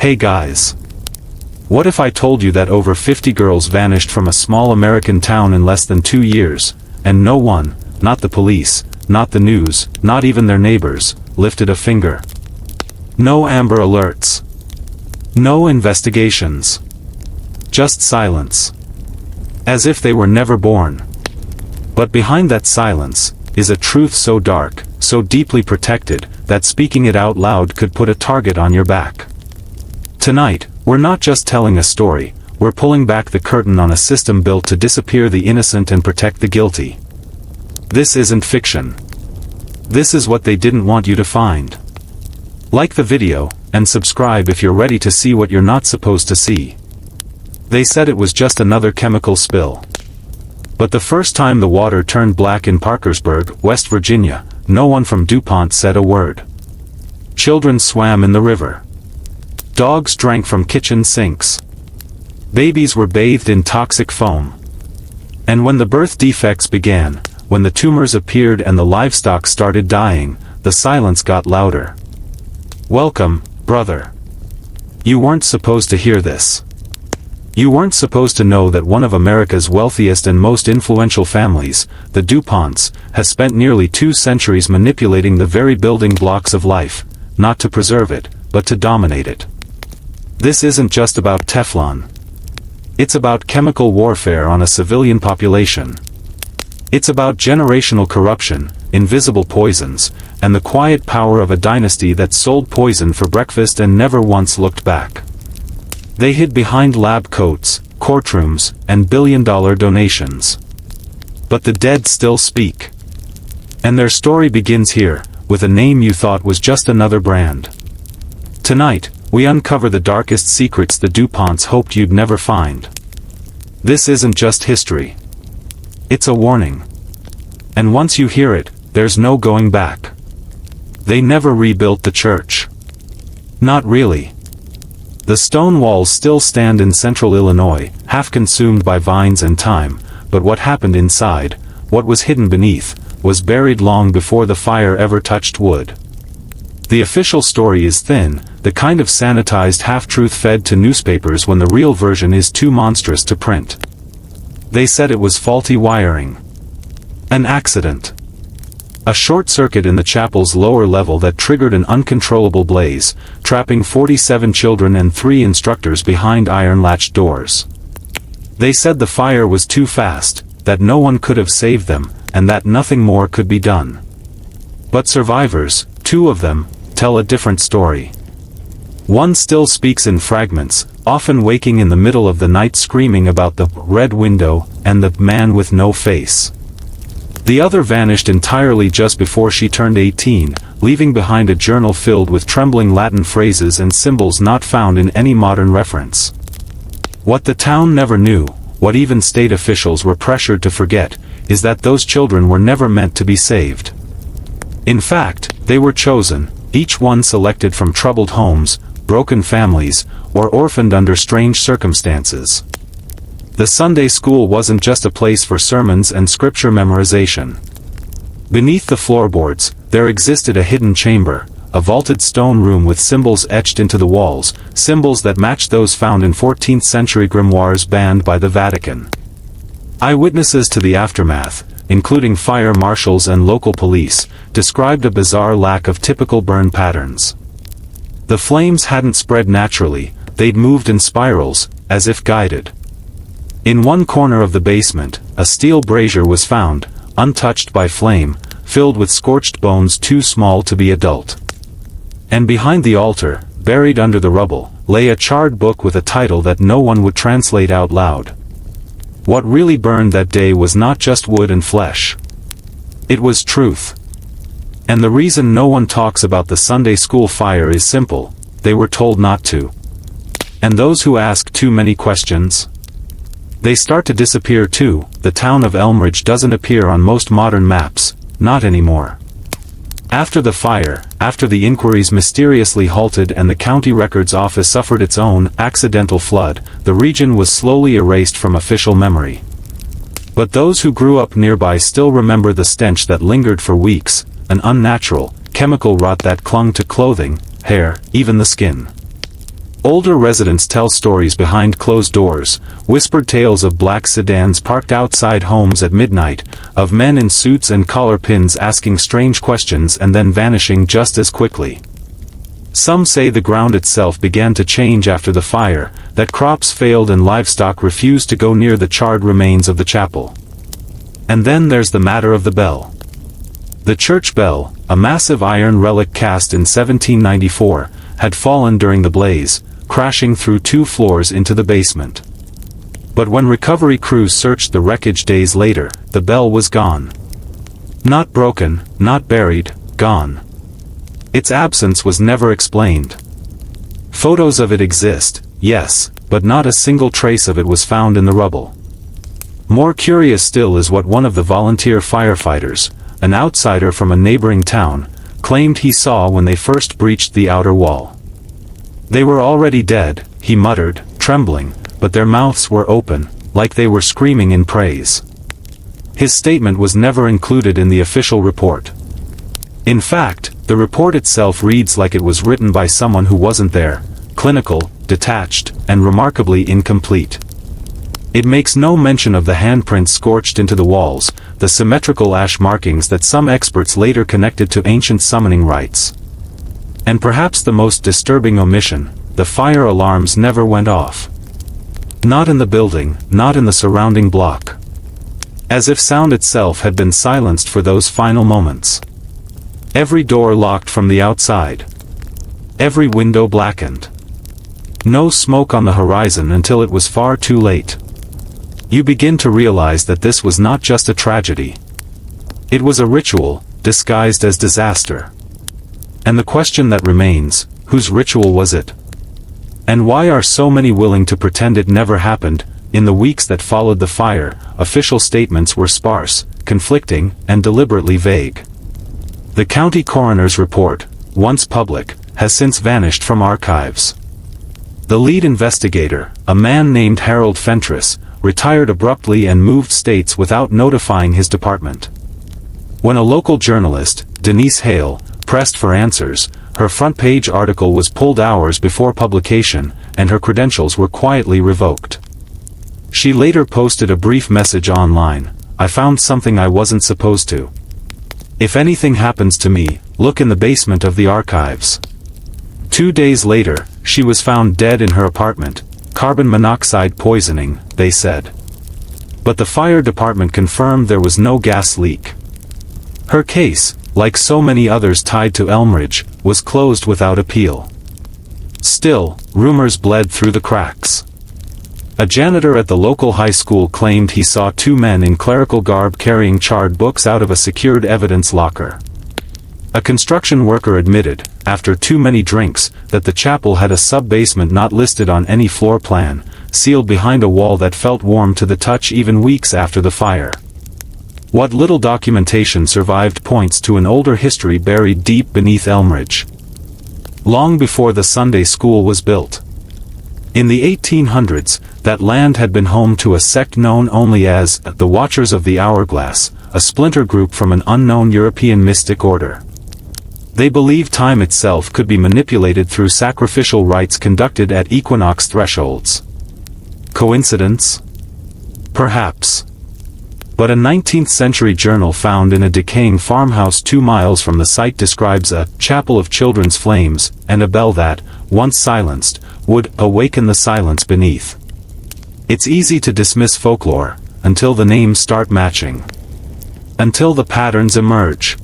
Hey guys. What if I told you that over 50 girls vanished from a small American town in less than 2 years, and no one, not the police, not the news, not even their neighbors, lifted a finger? No Amber Alerts. No investigations. Just silence. As if they were never born. But behind that silence is a truth so dark, so deeply protected, that speaking it out loud could put a target on your back. Tonight, we're not just telling a story, we're pulling back the curtain on a system built to disappear the innocent and protect the guilty. This isn't fiction. This is what they didn't want you to find. Like the video, and subscribe if you're ready to see what you're not supposed to see. They said it was just another chemical spill. But the first time the water turned black in Parkersburg, West Virginia, no one from DuPont said a word. Children swam in the river. Dogs drank from kitchen sinks. Babies were bathed in toxic foam. And when the birth defects began, when the tumors appeared and the livestock started dying, the silence got louder. Welcome, brother. You weren't supposed to hear this. You weren't supposed to know that one of America's wealthiest and most influential families, the DuPonts, has spent nearly 2 centuries manipulating the very building blocks of life, not to preserve it, but to dominate it. This isn't just about Teflon. It's about chemical warfare on a civilian population. It's about generational corruption, invisible poisons, and the quiet power of a dynasty that sold poison for breakfast and never once looked back. They hid behind lab coats, courtrooms, and billion-dollar donations. But the dead still speak. And their story begins here, with a name you thought was just another brand. Tonight, we uncover the darkest secrets the DuPonts hoped you'd never find. This isn't just history. It's a warning. And once you hear it, there's no going back. They never rebuilt the church. Not really. The stone walls still stand in central Illinois, half consumed by vines and time, but what happened inside, what was hidden beneath, was buried long before the fire ever touched wood. The official story is thin, the kind of sanitized half-truth fed to newspapers when the real version is too monstrous to print. They said it was faulty wiring. An accident. A short circuit in the chapel's lower level that triggered an uncontrollable blaze, trapping 47 children and 3 instructors behind iron-latched doors. They said the fire was too fast, that no one could have saved them, and that nothing more could be done. But survivors, 2 of them, tell a different story. One still speaks in fragments, often waking in the middle of the night screaming about the red window and the man with no face. The other vanished entirely just before she turned 18, leaving behind a journal filled with trembling Latin phrases and symbols not found in any modern reference. What the town never knew, what even state officials were pressured to forget, is that those children were never meant to be saved. In fact, they were chosen, each one selected from troubled homes, broken families, or orphaned under strange circumstances. The Sunday school wasn't just a place for sermons and scripture memorization. Beneath the floorboards, there existed a hidden chamber, a vaulted stone room with symbols etched into the walls, symbols that matched those found in 14th century grimoires banned by the Vatican. Eyewitnesses to the aftermath, including fire marshals and local police, described a bizarre lack of typical burn patterns. The flames hadn't spread naturally, they'd moved in spirals, as if guided. In one corner of the basement, a steel brazier was found, untouched by flame, filled with scorched bones too small to be adult. And behind the altar, buried under the rubble, lay a charred book with a title that no one would translate out loud. What really burned that day was not just wood and flesh. It was truth. And the reason no one talks about the Sunday school fire is simple: they were told not to. And those who ask too many questions, they start to disappear too. The town of Elmridge doesn't appear on most modern maps, not anymore. After the fire, after the inquiries mysteriously halted and the county records office suffered its own accidental flood, the region was slowly erased from official memory. But those who grew up nearby still remember the stench that lingered for weeks, an unnatural, chemical rot that clung to clothing, hair, even the skin. Older residents tell stories behind closed doors, whispered tales of black sedans parked outside homes at midnight, of men in suits and collar pins asking strange questions and then vanishing just as quickly. Some say the ground itself began to change after the fire, that crops failed and livestock refused to go near the charred remains of the chapel. And then there's the matter of the bell. The church bell, a massive iron relic cast in 1794, had fallen during the blaze, crashing through 2 floors into the basement. But when recovery crews searched the wreckage days later, the bell was gone. Not broken, not buried, gone. Its absence was never explained. Photos of it exist, yes, but not a single trace of it was found in the rubble. More curious still is what one of the volunteer firefighters, an outsider from a neighboring town, claimed he saw when they first breached the outer wall. They were already dead, he muttered, trembling, but their mouths were open, like they were screaming in praise. His statement was never included in the official report. In fact, the report itself reads like it was written by someone who wasn't there, clinical, detached, and remarkably incomplete. It makes no mention of the handprints scorched into the walls, the symmetrical ash markings that some experts later connected to ancient summoning rites. And perhaps the most disturbing omission, the fire alarms never went off. Not in the building, not in the surrounding block. As if sound itself had been silenced for those final moments. Every door locked from the outside. Every window blackened. No smoke on the horizon until it was far too late. You begin to realize that this was not just a tragedy. It was a ritual, disguised as disaster. And the question that remains, whose ritual was it? And why are so many willing to pretend it never happened? In the weeks that followed the fire, official statements were sparse, conflicting, and deliberately vague. The county coroner's report, once public, has since vanished from archives. The lead investigator, a man named Harold Fentress, retired abruptly and moved states without notifying his department. When a local journalist, Denise Hale, pressed for answers, her front-page article was pulled hours before publication, and her credentials were quietly revoked. She later posted a brief message online: "I found something I wasn't supposed to. If anything happens to me, look in the basement of the archives." 2 days later, she was found dead in her apartment, carbon monoxide poisoning, they said. But the fire department confirmed there was no gas leak. Her case, like so many others tied to Elmridge, was closed without appeal. Still, rumors bled through the cracks. A janitor at the local high school claimed he saw 2 men in clerical garb carrying charred books out of a secured evidence locker. A construction worker admitted, after too many drinks, that the chapel had a sub-basement not listed on any floor plan, sealed behind a wall that felt warm to the touch even weeks after the fire. What little documentation survived points to an older history buried deep beneath Elmridge. Long before the Sunday school was built. In the 1800s, that land had been home to a sect known only as the Watchers of the Hourglass, a splinter group from an unknown European mystic order. They believed time itself could be manipulated through sacrificial rites conducted at equinox thresholds. Coincidence? Perhaps. But a 19th-century journal found in a decaying farmhouse 2 miles from the site describes a chapel of children's flames, and a bell that, once silenced, would awaken the silence beneath. It's easy to dismiss folklore, until the names start matching. Until the patterns emerge.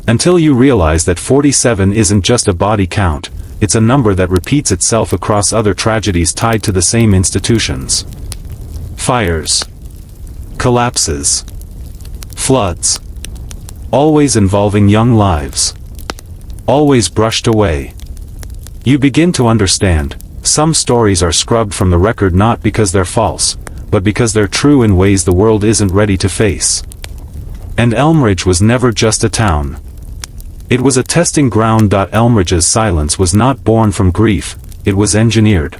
Until you realize that 47 isn't just a body count, it's a number that repeats itself across other tragedies tied to the same institutions. Fires. Collapses. Floods. Always involving young lives. Always brushed away. You begin to understand, some stories are scrubbed from the record not because they're false, but because they're true in ways the world isn't ready to face. And Elmridge was never just a town. It was a testing ground. Elmridge's silence was not born from grief, it was engineered.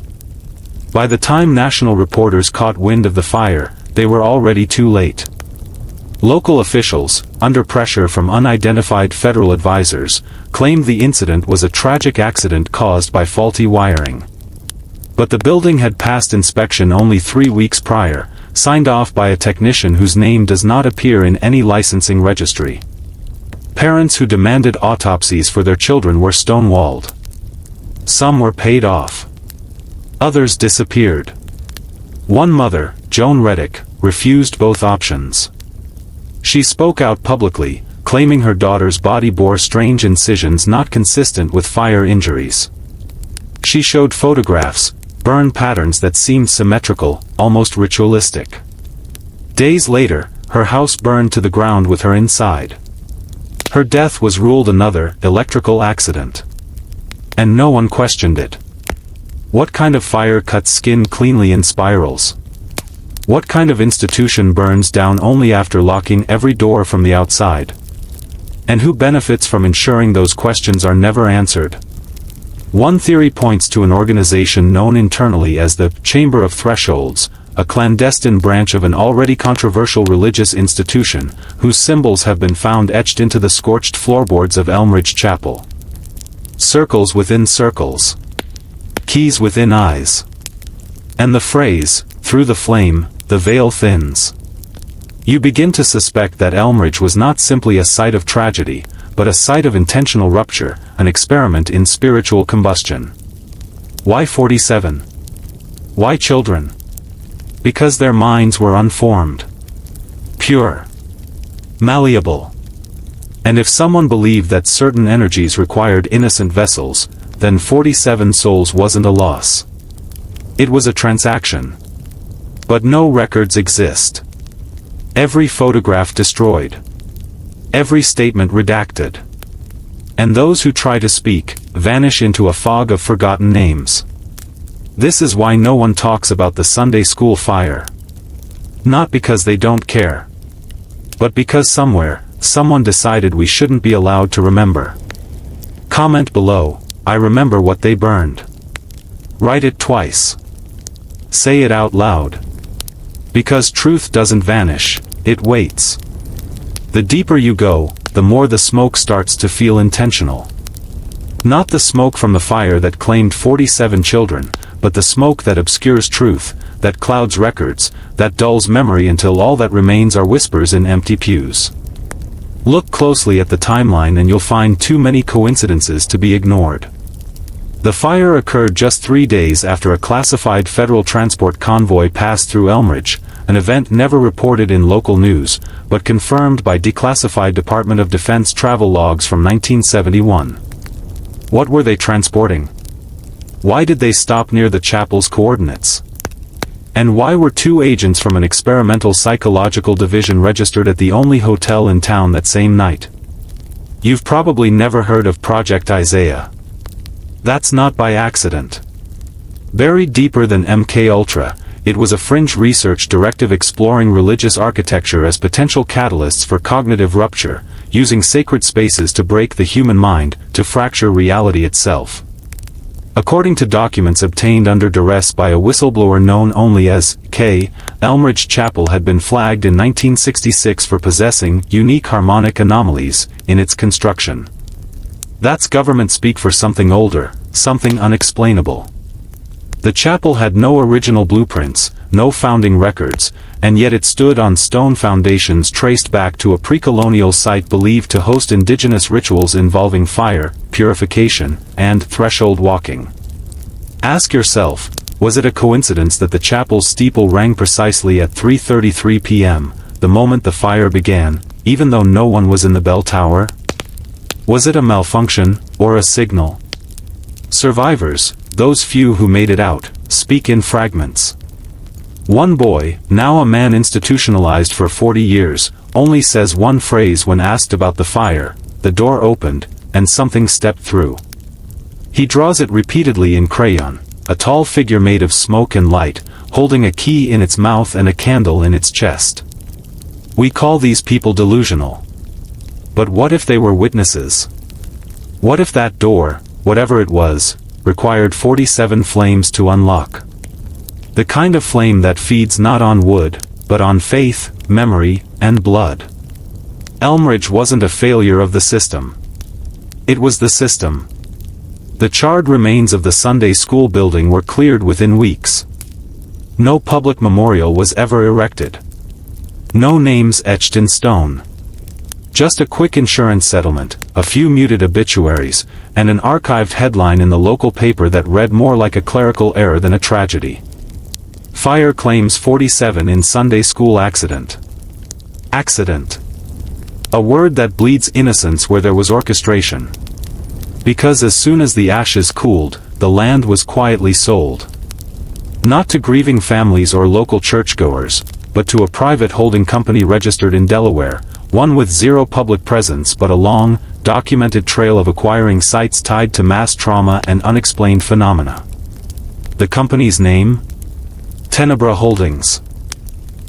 By the time national reporters caught wind of the fire, they were already too late. Local officials, under pressure from unidentified federal advisors, claimed the incident was a tragic accident caused by faulty wiring. But the building had passed inspection only 3 weeks prior, signed off by a technician whose name does not appear in any licensing registry. Parents who demanded autopsies for their children were stonewalled. Some were paid off. Others disappeared. One mother, Joan Reddick, refused both options. She spoke out publicly, claiming her daughter's body bore strange incisions not consistent with fire injuries. She showed photographs, burn patterns that seemed symmetrical, almost ritualistic. Days later, her house burned to the ground with her inside. Her death was ruled another electrical accident. And no one questioned it. What kind of fire cuts skin cleanly in spirals? What kind of institution burns down only after locking every door from the outside? And who benefits from ensuring those questions are never answered? One theory points to an organization known internally as the Chamber of Thresholds, a clandestine branch of an already controversial religious institution, whose symbols have been found etched into the scorched floorboards of Elmridge Chapel. Circles within circles. Keys within eyes. And the phrase, "Through the flame, the veil thins." You begin to suspect that Elmridge was not simply a site of tragedy, but a site of intentional rupture, an experiment in spiritual combustion. Why 47? Why children? Because their minds were unformed, pure, malleable. And if someone believed that certain energies required innocent vessels, then 47 souls wasn't a loss. It was a transaction. But no records exist. Every photograph destroyed. Every statement redacted. And those who try to speak, vanish into a fog of forgotten names. This is why no one talks about the Sunday school fire. Not because they don't care. But because somewhere, someone decided we shouldn't be allowed to remember. Comment below, I remember what they burned. Write it twice. Say it out loud. Because truth doesn't vanish, it waits. The deeper you go, the more the smoke starts to feel intentional. Not the smoke from the fire that claimed 47 children, but the smoke that obscures truth, that clouds records, that dulls memory until all that remains are whispers in empty pews. Look closely at the timeline and you'll find too many coincidences to be ignored. The fire occurred just 3 days after a classified federal transport convoy passed through Elmridge, an event never reported in local news, but confirmed by declassified Department of Defense travel logs from 1971. What were they transporting? Why did they stop near the chapel's coordinates? And why were 2 agents from an experimental psychological division registered at the only hotel in town that same night? You've probably never heard of Project Isaiah. That's not by accident. Buried deeper than MKUltra, it was a fringe research directive exploring religious architecture as potential catalysts for cognitive rupture, using sacred spaces to break the human mind, to fracture reality itself. According to documents obtained under duress by a whistleblower known only as K, Elmridge Chapel had been flagged in 1966 for possessing unique harmonic anomalies in its construction. That's government speak for something older, something unexplainable. The chapel had no original blueprints, no founding records, and yet it stood on stone foundations traced back to a pre-colonial site believed to host indigenous rituals involving fire, purification, and threshold walking. Ask yourself, was it a coincidence that the chapel's steeple rang precisely at 3:33 p.m., the moment the fire began, even though no one was in the bell tower? Was it a malfunction, or a signal? Survivors, those few who made it out, speak in fragments. One boy, now a man institutionalized for 40 years, only says one phrase when asked about the fire: the door opened, and something stepped through. He draws it repeatedly in crayon, a tall figure made of smoke and light, holding a key in its mouth and a candle in its chest. We call these people delusional. But what if they were witnesses? What if that door, whatever it was, required 47 flames to unlock? The kind of flame that feeds not on wood, but on faith, memory, and blood. Elmridge wasn't a failure of the system. It was the system. The charred remains of the Sunday school building were cleared within weeks. No public memorial was ever erected. No names etched in stone. Just a quick insurance settlement, a few muted obituaries, and an archived headline in the local paper that read more like a clerical error than a tragedy. Fire claims 47 in Sunday school accident. Accident. A word that bleeds innocence where there was orchestration. Because as soon as the ashes cooled, the land was quietly sold. Not to grieving families or local churchgoers, but to a private holding company registered in Delaware, one with zero public presence but a long, documented trail of acquiring sites tied to mass trauma and unexplained phenomena. The company's name? Tenebra Holdings.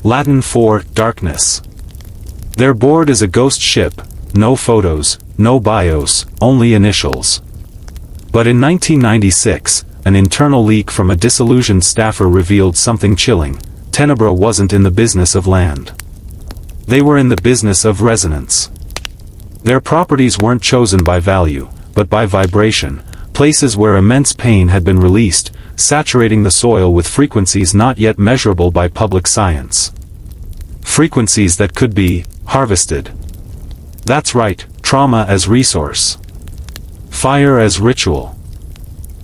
Latin for darkness. Their board is a ghost ship, no photos, no bios, only initials. But in 1996, an internal leak from a disillusioned staffer revealed something chilling. Tenebra wasn't in the business of land. They were in the business of resonance. Their properties weren't chosen by value, but by vibration, places where immense pain had been released, saturating the soil with frequencies not yet measurable by public science. Frequencies that could be harvested. That's right, trauma as resource. Fire as ritual.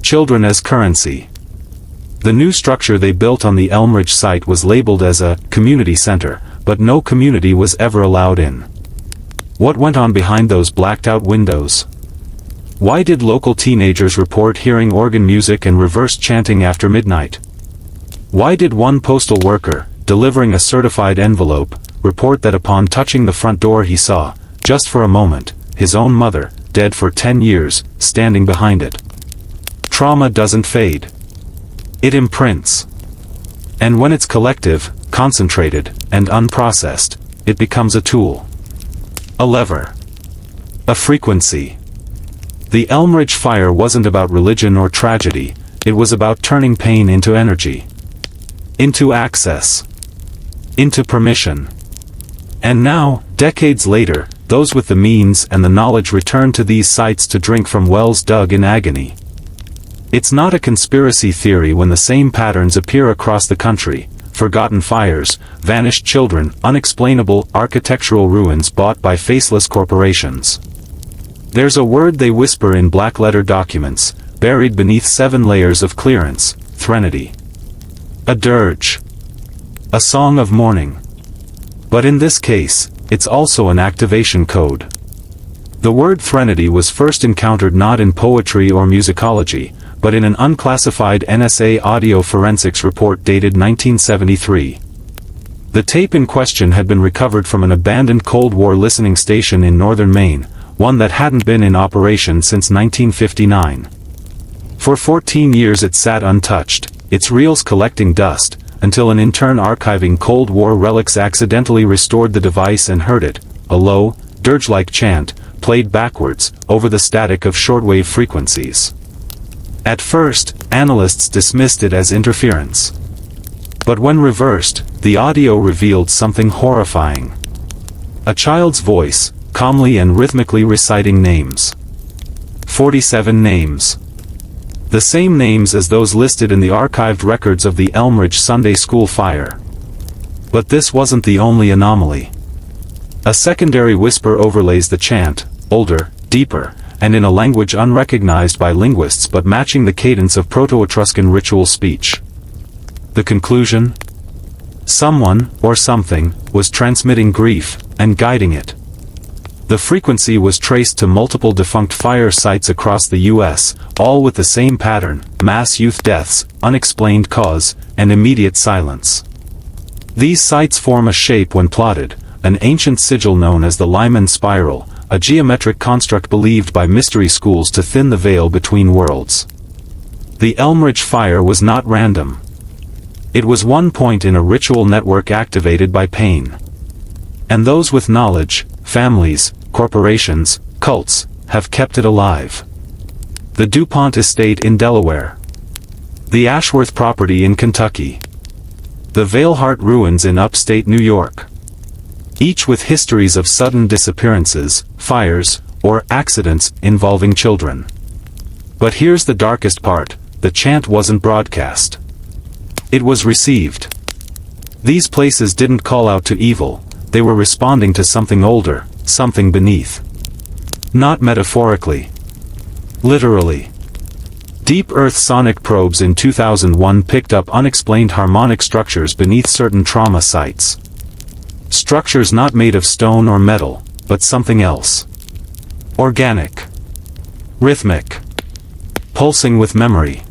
Children as currency. The new structure they built on the Elmridge site was labeled as a community center, but no community was ever allowed in. What went on behind those blacked-out windows? Why did local teenagers report hearing organ music and reverse chanting after midnight? Why did one postal worker, delivering a certified envelope, report that upon touching the front door he saw, just for a moment, his own mother, dead for 10 years, standing behind it? Trauma doesn't fade. It imprints. And when it's collective, concentrated, and unprocessed, it becomes a tool. A lever. A frequency. The Elmridge fire wasn't about religion or tragedy, it was about turning pain into energy. Into access. Into permission. And now, decades later, those with the means and the knowledge return to these sites to drink from wells dug in agony. It's not a conspiracy theory when the same patterns appear across the country: forgotten fires, vanished children, unexplainable architectural ruins bought by faceless corporations. There's a word they whisper in black-letter documents, buried beneath 7 layers of clearance: threnody. A dirge. A song of mourning. But in this case, it's also an activation code. The word threnody was first encountered not in poetry or musicology, but in an unclassified NSA audio forensics report dated 1973. The tape in question had been recovered from an abandoned Cold War listening station in northern Maine, one that hadn't been in operation since 1959. For 14 years it sat untouched, its reels collecting dust, until an intern archiving Cold War relics accidentally restored the device and heard it, a low, dirge-like chant, played backwards, over the static of shortwave frequencies. At first, analysts dismissed it as interference. But when reversed, the audio revealed something horrifying. A child's voice, calmly and rhythmically reciting names. 47 names. The same names as those listed in the archived records of the Elmridge Sunday School fire. But this wasn't the only anomaly. A secondary whisper overlays the chant, older, deeper, and in a language unrecognized by linguists but matching the cadence of Proto-Etruscan ritual speech. The conclusion? Someone, or something, was transmitting grief, and guiding it. The frequency was traced to multiple defunct fire sites across the U.S., all with the same pattern: mass youth deaths, unexplained cause, and immediate silence. These sites form a shape when plotted, an ancient sigil known as the Lyman spiral, a geometric construct believed by mystery schools to thin the veil between worlds. The Elmridge fire was not random. It was one point in a ritual network activated by pain. And those with knowledge, families, corporations, cults, have kept it alive. The DuPont estate in Delaware. The Ashworth property in Kentucky. The Vailhart ruins in upstate New York. Each with histories of sudden disappearances, fires, or accidents involving children. But here's the darkest part, the chant wasn't broadcast. It was received. These places didn't call out to evil, they were responding to something older, something beneath. Not metaphorically. Literally. Deep Earth sonic probes in 2001 picked up unexplained harmonic structures beneath certain trauma sites. Structures not made of stone or metal, but something else. Organic. Rhythmic. Pulsing with memory.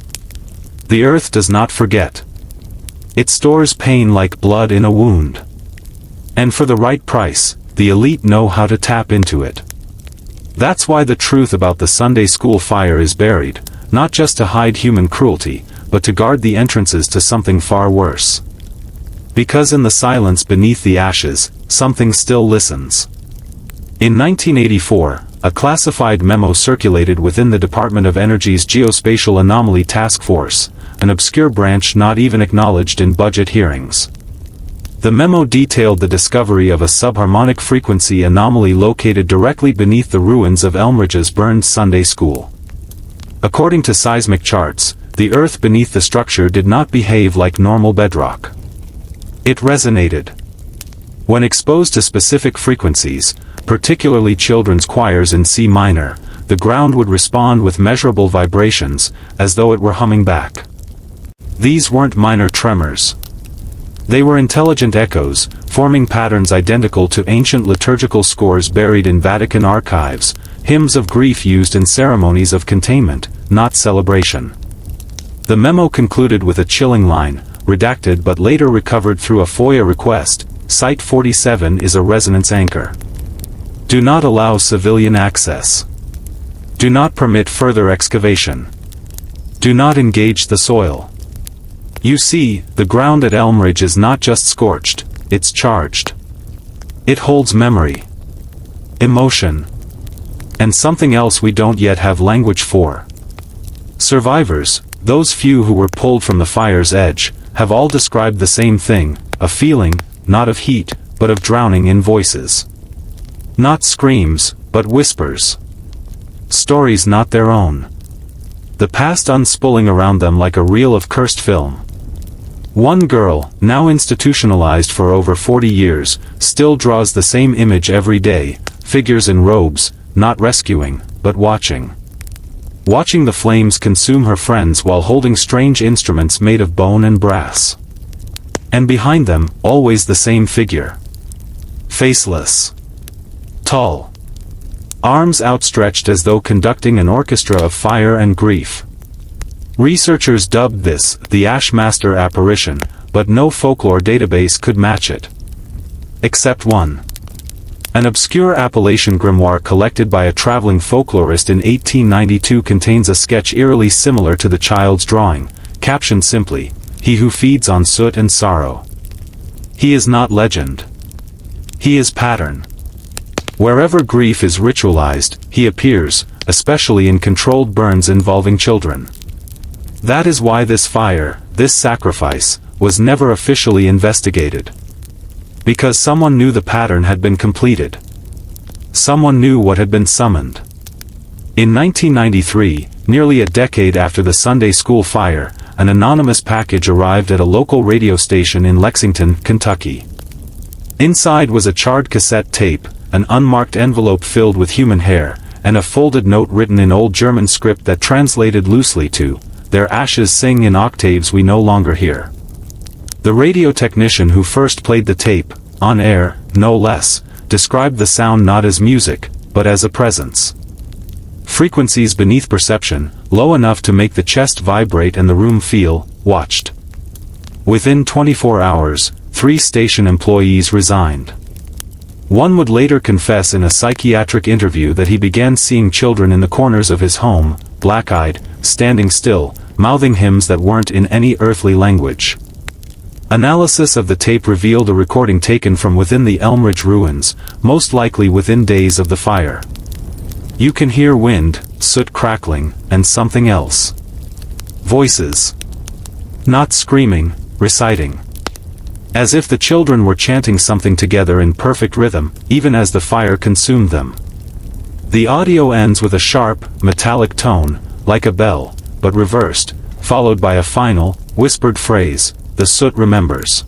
The Earth does not forget. It stores pain like blood in a wound. And for the right price, the elite know how to tap into it. That's why the truth about the Sunday school fire is buried, not just to hide human cruelty, but to guard the entrances to something far worse. Because in the silence beneath the ashes, something still listens. In 1984, a classified memo circulated within the Department of Energy's Geospatial Anomaly Task Force, an obscure branch not even acknowledged in budget hearings. The memo detailed the discovery of a subharmonic frequency anomaly located directly beneath the ruins of Elmridge's burned Sunday school. According to seismic charts, the earth beneath the structure did not behave like normal bedrock. It resonated. When exposed to specific frequencies, particularly children's choirs in C minor, the ground would respond with measurable vibrations, as though it were humming back. These weren't minor tremors. They were intelligent echoes, forming patterns identical to ancient liturgical scores buried in Vatican archives, hymns of grief used in ceremonies of containment, not celebration. The memo concluded with a chilling line, redacted but later recovered through a FOIA request: Site 47 is a resonance anchor. Do not allow civilian access. Do not permit further excavation. Do not engage the soil. You see, the ground at Elmridge is not just scorched, it's charged. It holds memory, emotion, and something else we don't yet have language for. Survivors, those few who were pulled from the fire's edge, have all described the same thing, a feeling, not of heat, but of drowning in voices. Not screams, but whispers. Stories not their own. The past unspooling around them like a reel of cursed film. One girl, now institutionalized for over 40 years, still draws the same image every day, figures in robes, not rescuing, but watching. Watching the flames consume her friends while holding strange instruments made of bone and brass. And behind them, always the same figure. Faceless. Tall. Arms outstretched as though conducting an orchestra of fire and grief. Researchers dubbed this the Ashmaster apparition, but no folklore database could match it. Except one. An obscure Appalachian grimoire collected by a traveling folklorist in 1892 contains a sketch eerily similar to the child's drawing, captioned simply, "He who feeds on soot and sorrow." He is not legend. He is pattern. Wherever grief is ritualized, he appears, especially in controlled burns involving children. That is why this fire, this sacrifice, was never officially investigated. Because someone knew the pattern had been completed. Someone knew what had been summoned. In 1993, nearly a decade after the Sunday school fire, an anonymous package arrived at a local radio station in Lexington, Kentucky. Inside was a charred cassette tape, an unmarked envelope filled with human hair, and a folded note written in Old German script that translated loosely to, "Their ashes sing in octaves we no longer hear." The radio technician who first played the tape, on air, no less, described the sound not as music, but as a presence. Frequencies beneath perception, low enough to make the chest vibrate and the room feel watched. Within 24 hours, 3 station employees resigned. One would later confess in a psychiatric interview that he began seeing children in the corners of his home, black-eyed, standing still, mouthing hymns that weren't in any earthly language. Analysis of the tape revealed a recording taken from within the Elmridge ruins, most likely within days of the fire. You can hear wind, soot crackling, and something else. Voices. Not screaming, reciting. As if the children were chanting something together in perfect rhythm, even as the fire consumed them. The audio ends with a sharp, metallic tone, like a bell, but reversed, followed by a final, whispered phrase, "The soot remembers."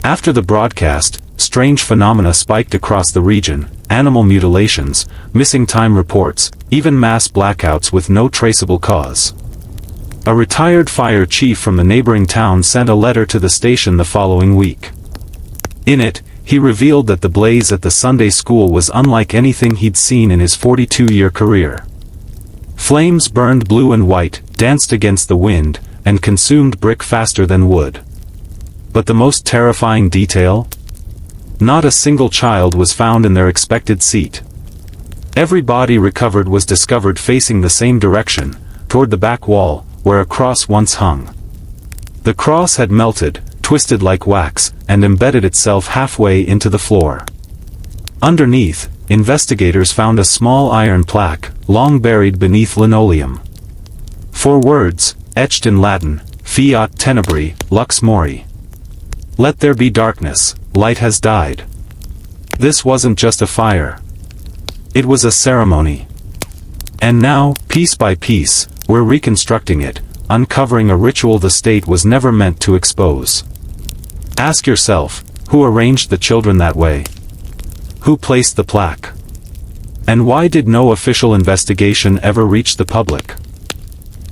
After the broadcast, strange phenomena spiked across the region: animal mutilations, missing time reports, even mass blackouts with no traceable cause. A retired fire chief from the neighboring town sent a letter to the station the following week. In it, he revealed that the blaze at the Sunday school was unlike anything he'd seen in his 42-year career. Flames burned blue and white, danced against the wind, and consumed brick faster than wood. But the most terrifying detail? Not a single child was found in their expected seat. Every body recovered was discovered facing the same direction, toward the back wall, where a cross once hung. The cross had melted, twisted like wax, and embedded itself halfway into the floor. Underneath, investigators found a small iron plaque, long buried beneath linoleum. 4 words, etched in Latin: Fiat Tenebri, Lux Mori. Let there be darkness, light has died. This wasn't just a fire. It was a ceremony. And now, piece by piece, we're reconstructing it, uncovering a ritual the state was never meant to expose. Ask yourself, who arranged the children that way? Who placed the plaque? And why did no official investigation ever reach the public?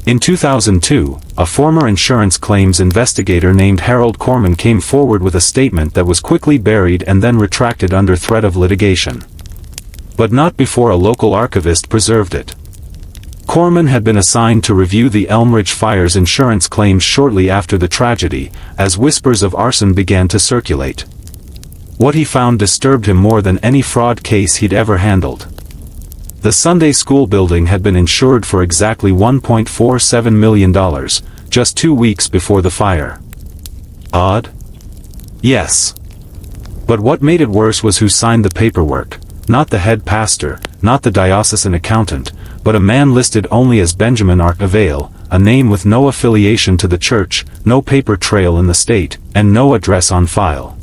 In 2002, a former insurance claims investigator named Harold Corman came forward with a statement that was quickly buried and then retracted under threat of litigation. But not before a local archivist preserved it. Corman had been assigned to review the Elmridge Fire's insurance claims shortly after the tragedy, as whispers of arson began to circulate. What he found disturbed him more than any fraud case he'd ever handled. The Sunday school building had been insured for exactly $1.47 million, just 2 weeks before the fire. Odd? Yes. But what made it worse was who signed the paperwork. Not the head pastor, not the diocesan accountant, but a man listed only as Benjamin Avail, a name with no affiliation to the church, no paper trail in the state, and no address on file.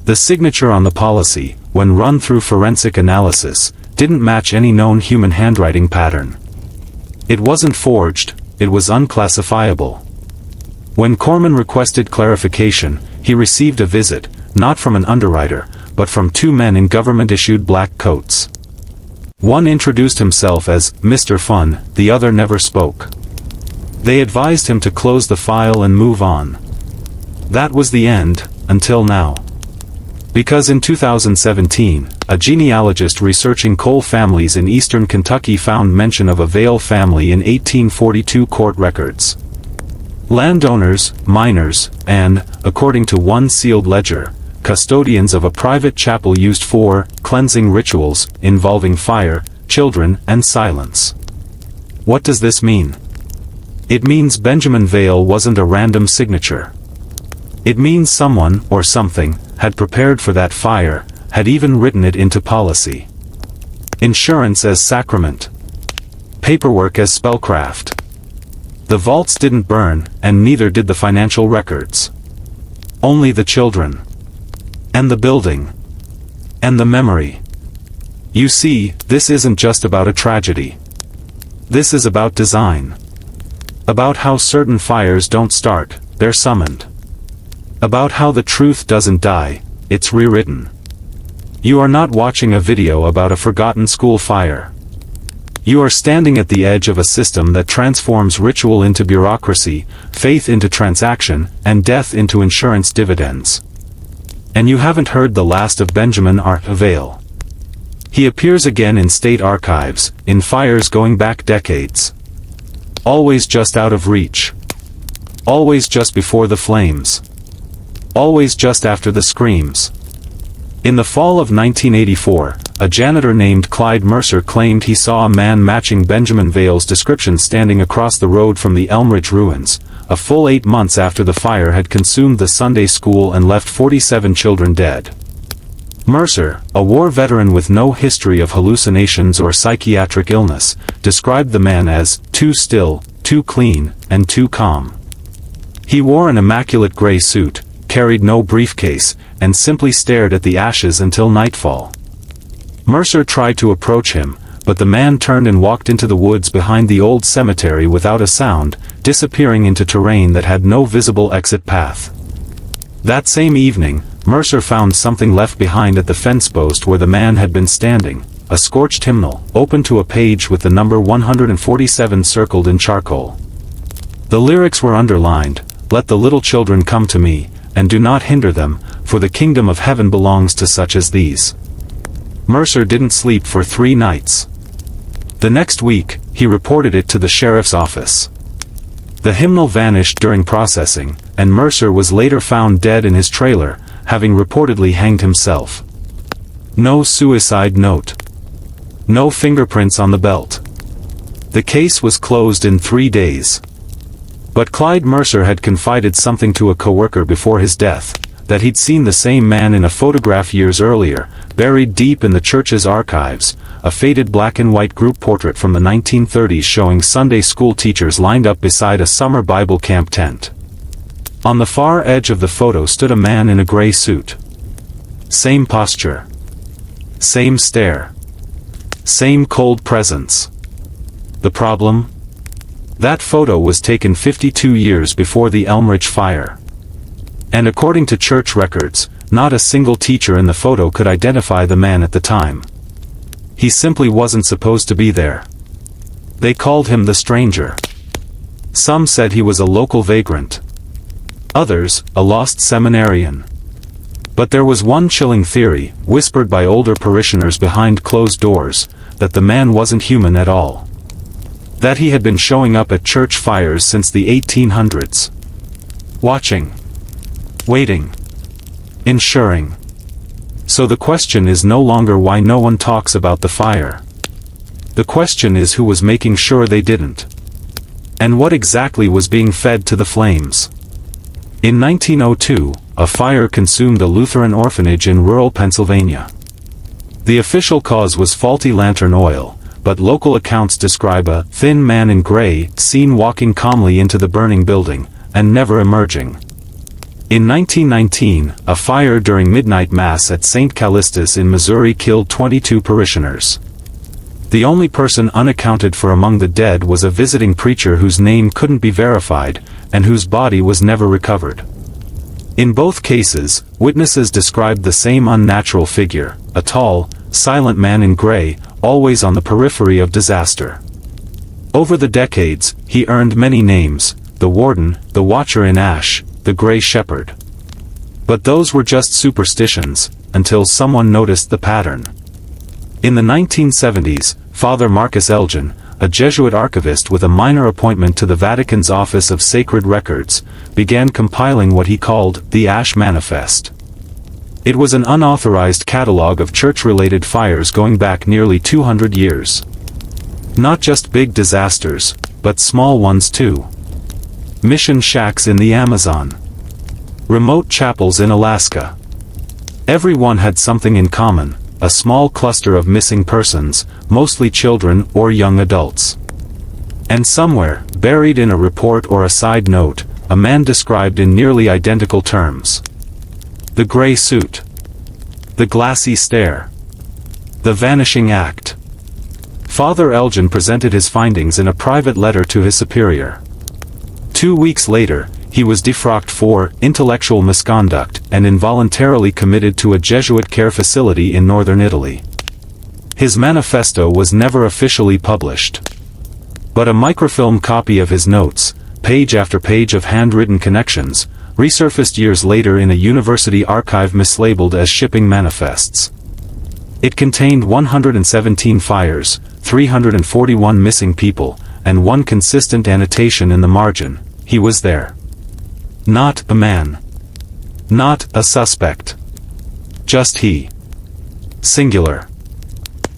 The signature on the policy, when run through forensic analysis, didn't match any known human handwriting pattern. It wasn't forged, it was unclassifiable. When Corman requested clarification, he received a visit, not from an underwriter, but from 2 men in government-issued black coats. One introduced himself as Mr. Fun, the other never spoke. They advised him to close the file and move on. That was the end, until now. Because in 2017, a genealogist researching coal families in eastern Kentucky found mention of a Vail family in 1842 court records. Landowners, miners, and, according to one sealed ledger, custodians of a private chapel used for cleansing rituals involving fire, children, and silence. What does this mean? It means Benjamin Vail wasn't a random signature. It means someone, or something, had prepared for that fire, had even written it into policy. Insurance as sacrament. Paperwork as spellcraft. The vaults didn't burn, and neither did the financial records. Only the children. And the building. And the memory. You see, this isn't just about a tragedy. This is about design. About how certain fires don't start, they're summoned. About how the truth doesn't die, it's rewritten. You are not watching a video about a forgotten school fire. You are standing at the edge of a system that transforms ritual into bureaucracy, faith into transaction, and death into insurance dividends. And you haven't heard the last of Benjamin Avail. He appears again in state archives, in fires going back decades. Always just out of reach. Always just before the flames. Always just after the screams. In the fall of 1984, a janitor named Clyde Mercer claimed he saw a man matching Benjamin Vail's description standing across the road from the Elmridge ruins, a full 8 months after the fire had consumed the Sunday school and left 47 children dead. Mercer, a war veteran with no history of hallucinations or psychiatric illness, described the man as too still, too clean, and too calm. He wore an immaculate gray suit, carried no briefcase, and simply stared at the ashes until nightfall. Mercer tried to approach him, but the man turned and walked into the woods behind the old cemetery without a sound, disappearing into terrain that had no visible exit path. That same evening, Mercer found something left behind at the fence post where the man had been standing, a scorched hymnal, open to a page with the number 147 circled in charcoal. The lyrics were underlined, "Let the little children come to me, and do not hinder them, for the kingdom of heaven belongs to such as these." Mercer didn't sleep for 3 nights. The next week, he reported it to the sheriff's office. The hymnal vanished during processing, and Mercer was later found dead in his trailer, having reportedly hanged himself. No suicide note. No fingerprints on the belt. The case was closed in 3 days. But Clyde Mercer had confided something to a coworker before his death, that he'd seen the same man in a photograph years earlier, buried deep in the church's archives, a faded black and white group portrait from the 1930s showing Sunday school teachers lined up beside a summer Bible camp tent. On the far edge of the photo stood a man in a gray suit. Same posture. Same stare. Same cold presence. The problem? That photo was taken 52 years before the Elmridge fire. And according to church records, not a single teacher in the photo could identify the man at the time. He simply wasn't supposed to be there. They called him the stranger. Some said he was a local vagrant. Others, a lost seminarian. But there was one chilling theory, whispered by older parishioners behind closed doors, that the man wasn't human at all. That he had been showing up at church fires since the 1800s. Watching. Waiting. Ensuring. So the question is no longer why no one talks about the fire. The question is who was making sure they didn't. And what exactly was being fed to the flames. In 1902, a fire consumed a Lutheran orphanage in rural Pennsylvania. The official cause was faulty lantern oil, but local accounts describe a thin man in gray seen walking calmly into the burning building, and never emerging. In 1919, a fire during midnight mass at St. Callistus in Missouri killed 22 parishioners. The only person unaccounted for among the dead was a visiting preacher whose name couldn't be verified, and whose body was never recovered. In both cases, witnesses described the same unnatural figure, a tall, silent man in gray, always on the periphery of disaster. Over the decades, he earned many names: the Warden, the Watcher in Ash, the Gray Shepherd. But those were just superstitions, until someone noticed the pattern. In the 1970s, Father Marcus Elgin, a Jesuit archivist with a minor appointment to the Vatican's Office of Sacred Records, began compiling what he called the Ash Manifest. It was an unauthorized catalog of church-related fires going back nearly 200 years. Not just big disasters, but small ones too. Mission shacks in the Amazon. Remote chapels in Alaska. Every one had something in common: a small cluster of missing persons, mostly children or young adults. And somewhere, buried in a report or a side note, a man described in nearly identical terms. The gray suit. The glassy stare. The vanishing act. Father Elgin presented his findings in a private letter to his superior. 2 weeks later, he was defrocked for intellectual misconduct and involuntarily committed to a Jesuit care facility in northern Italy. His manifesto was never officially published. But a microfilm copy of his notes, page after page of handwritten connections, resurfaced years later in a university archive mislabeled as shipping manifests. It contained 117 fires, 341 missing people, and one consistent annotation in the margin: he was there. Not a man. Not a suspect. Just he. Singular.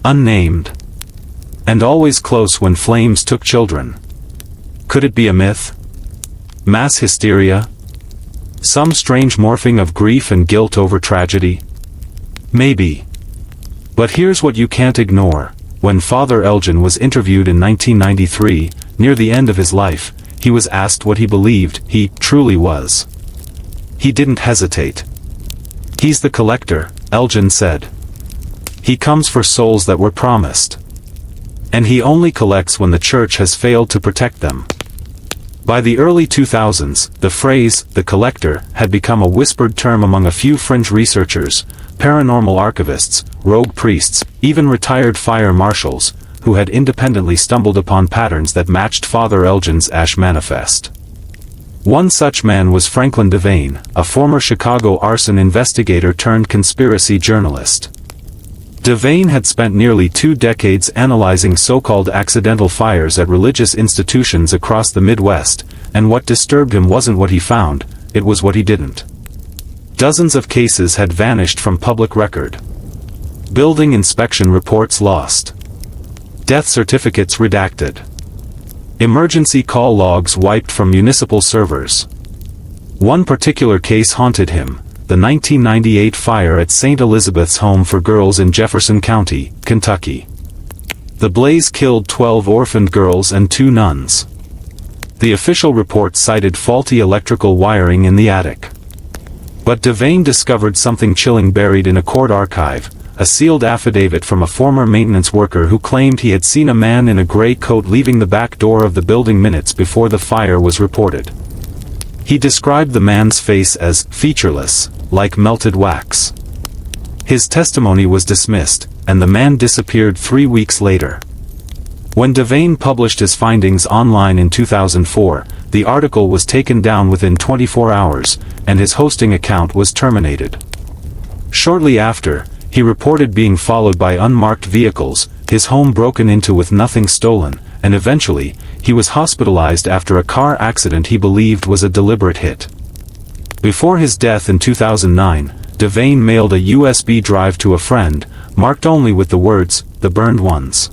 Unnamed. And always close when flames took children. Could it be a myth? Mass hysteria? Some strange morphing of grief and guilt over tragedy? Maybe. But here's what you can't ignore. When Father Elgin was interviewed in 1993, near the end of his life, he was asked what he believed he truly was. He didn't hesitate. "He's the collector," Elgin said. "He comes for souls that were promised. And he only collects when the church has failed to protect them. By the early 2000s, the phrase, the collector, had become a whispered term among a few fringe researchers, paranormal archivists, rogue priests, even retired fire marshals, who had independently stumbled upon patterns that matched Father Elgin's Ash Manifest. One such man was Franklin Devane, a former Chicago arson investigator turned conspiracy journalist. Devane had spent nearly 2 decades analyzing so-called accidental fires at religious institutions across the Midwest, and what disturbed him wasn't what he found, it was what he didn't. Dozens of cases had vanished from public record. Building inspection reports lost. Death certificates redacted. Emergency call logs wiped from municipal servers. One particular case haunted him, the 1998 fire at St. Elizabeth's Home for Girls in Jefferson County, Kentucky. The blaze killed 12 orphaned girls and 2 nuns. The official report cited faulty electrical wiring in the attic. But Devane discovered something chilling buried in a court archive, a sealed affidavit from a former maintenance worker who claimed he had seen a man in a gray coat leaving the back door of the building minutes before the fire was reported. He described the man's face as featureless, like melted wax. His testimony was dismissed, and the man disappeared 3 weeks later. When Devane published his findings online in 2004, the article was taken down within 24 hours, and his hosting account was terminated. Shortly after, he reported being followed by unmarked vehicles, his home broken into with nothing stolen, and eventually, he was hospitalized after a car accident he believed was a deliberate hit. Before his death in 2009, Devane mailed a USB drive to a friend, marked only with the words, "The Burned Ones."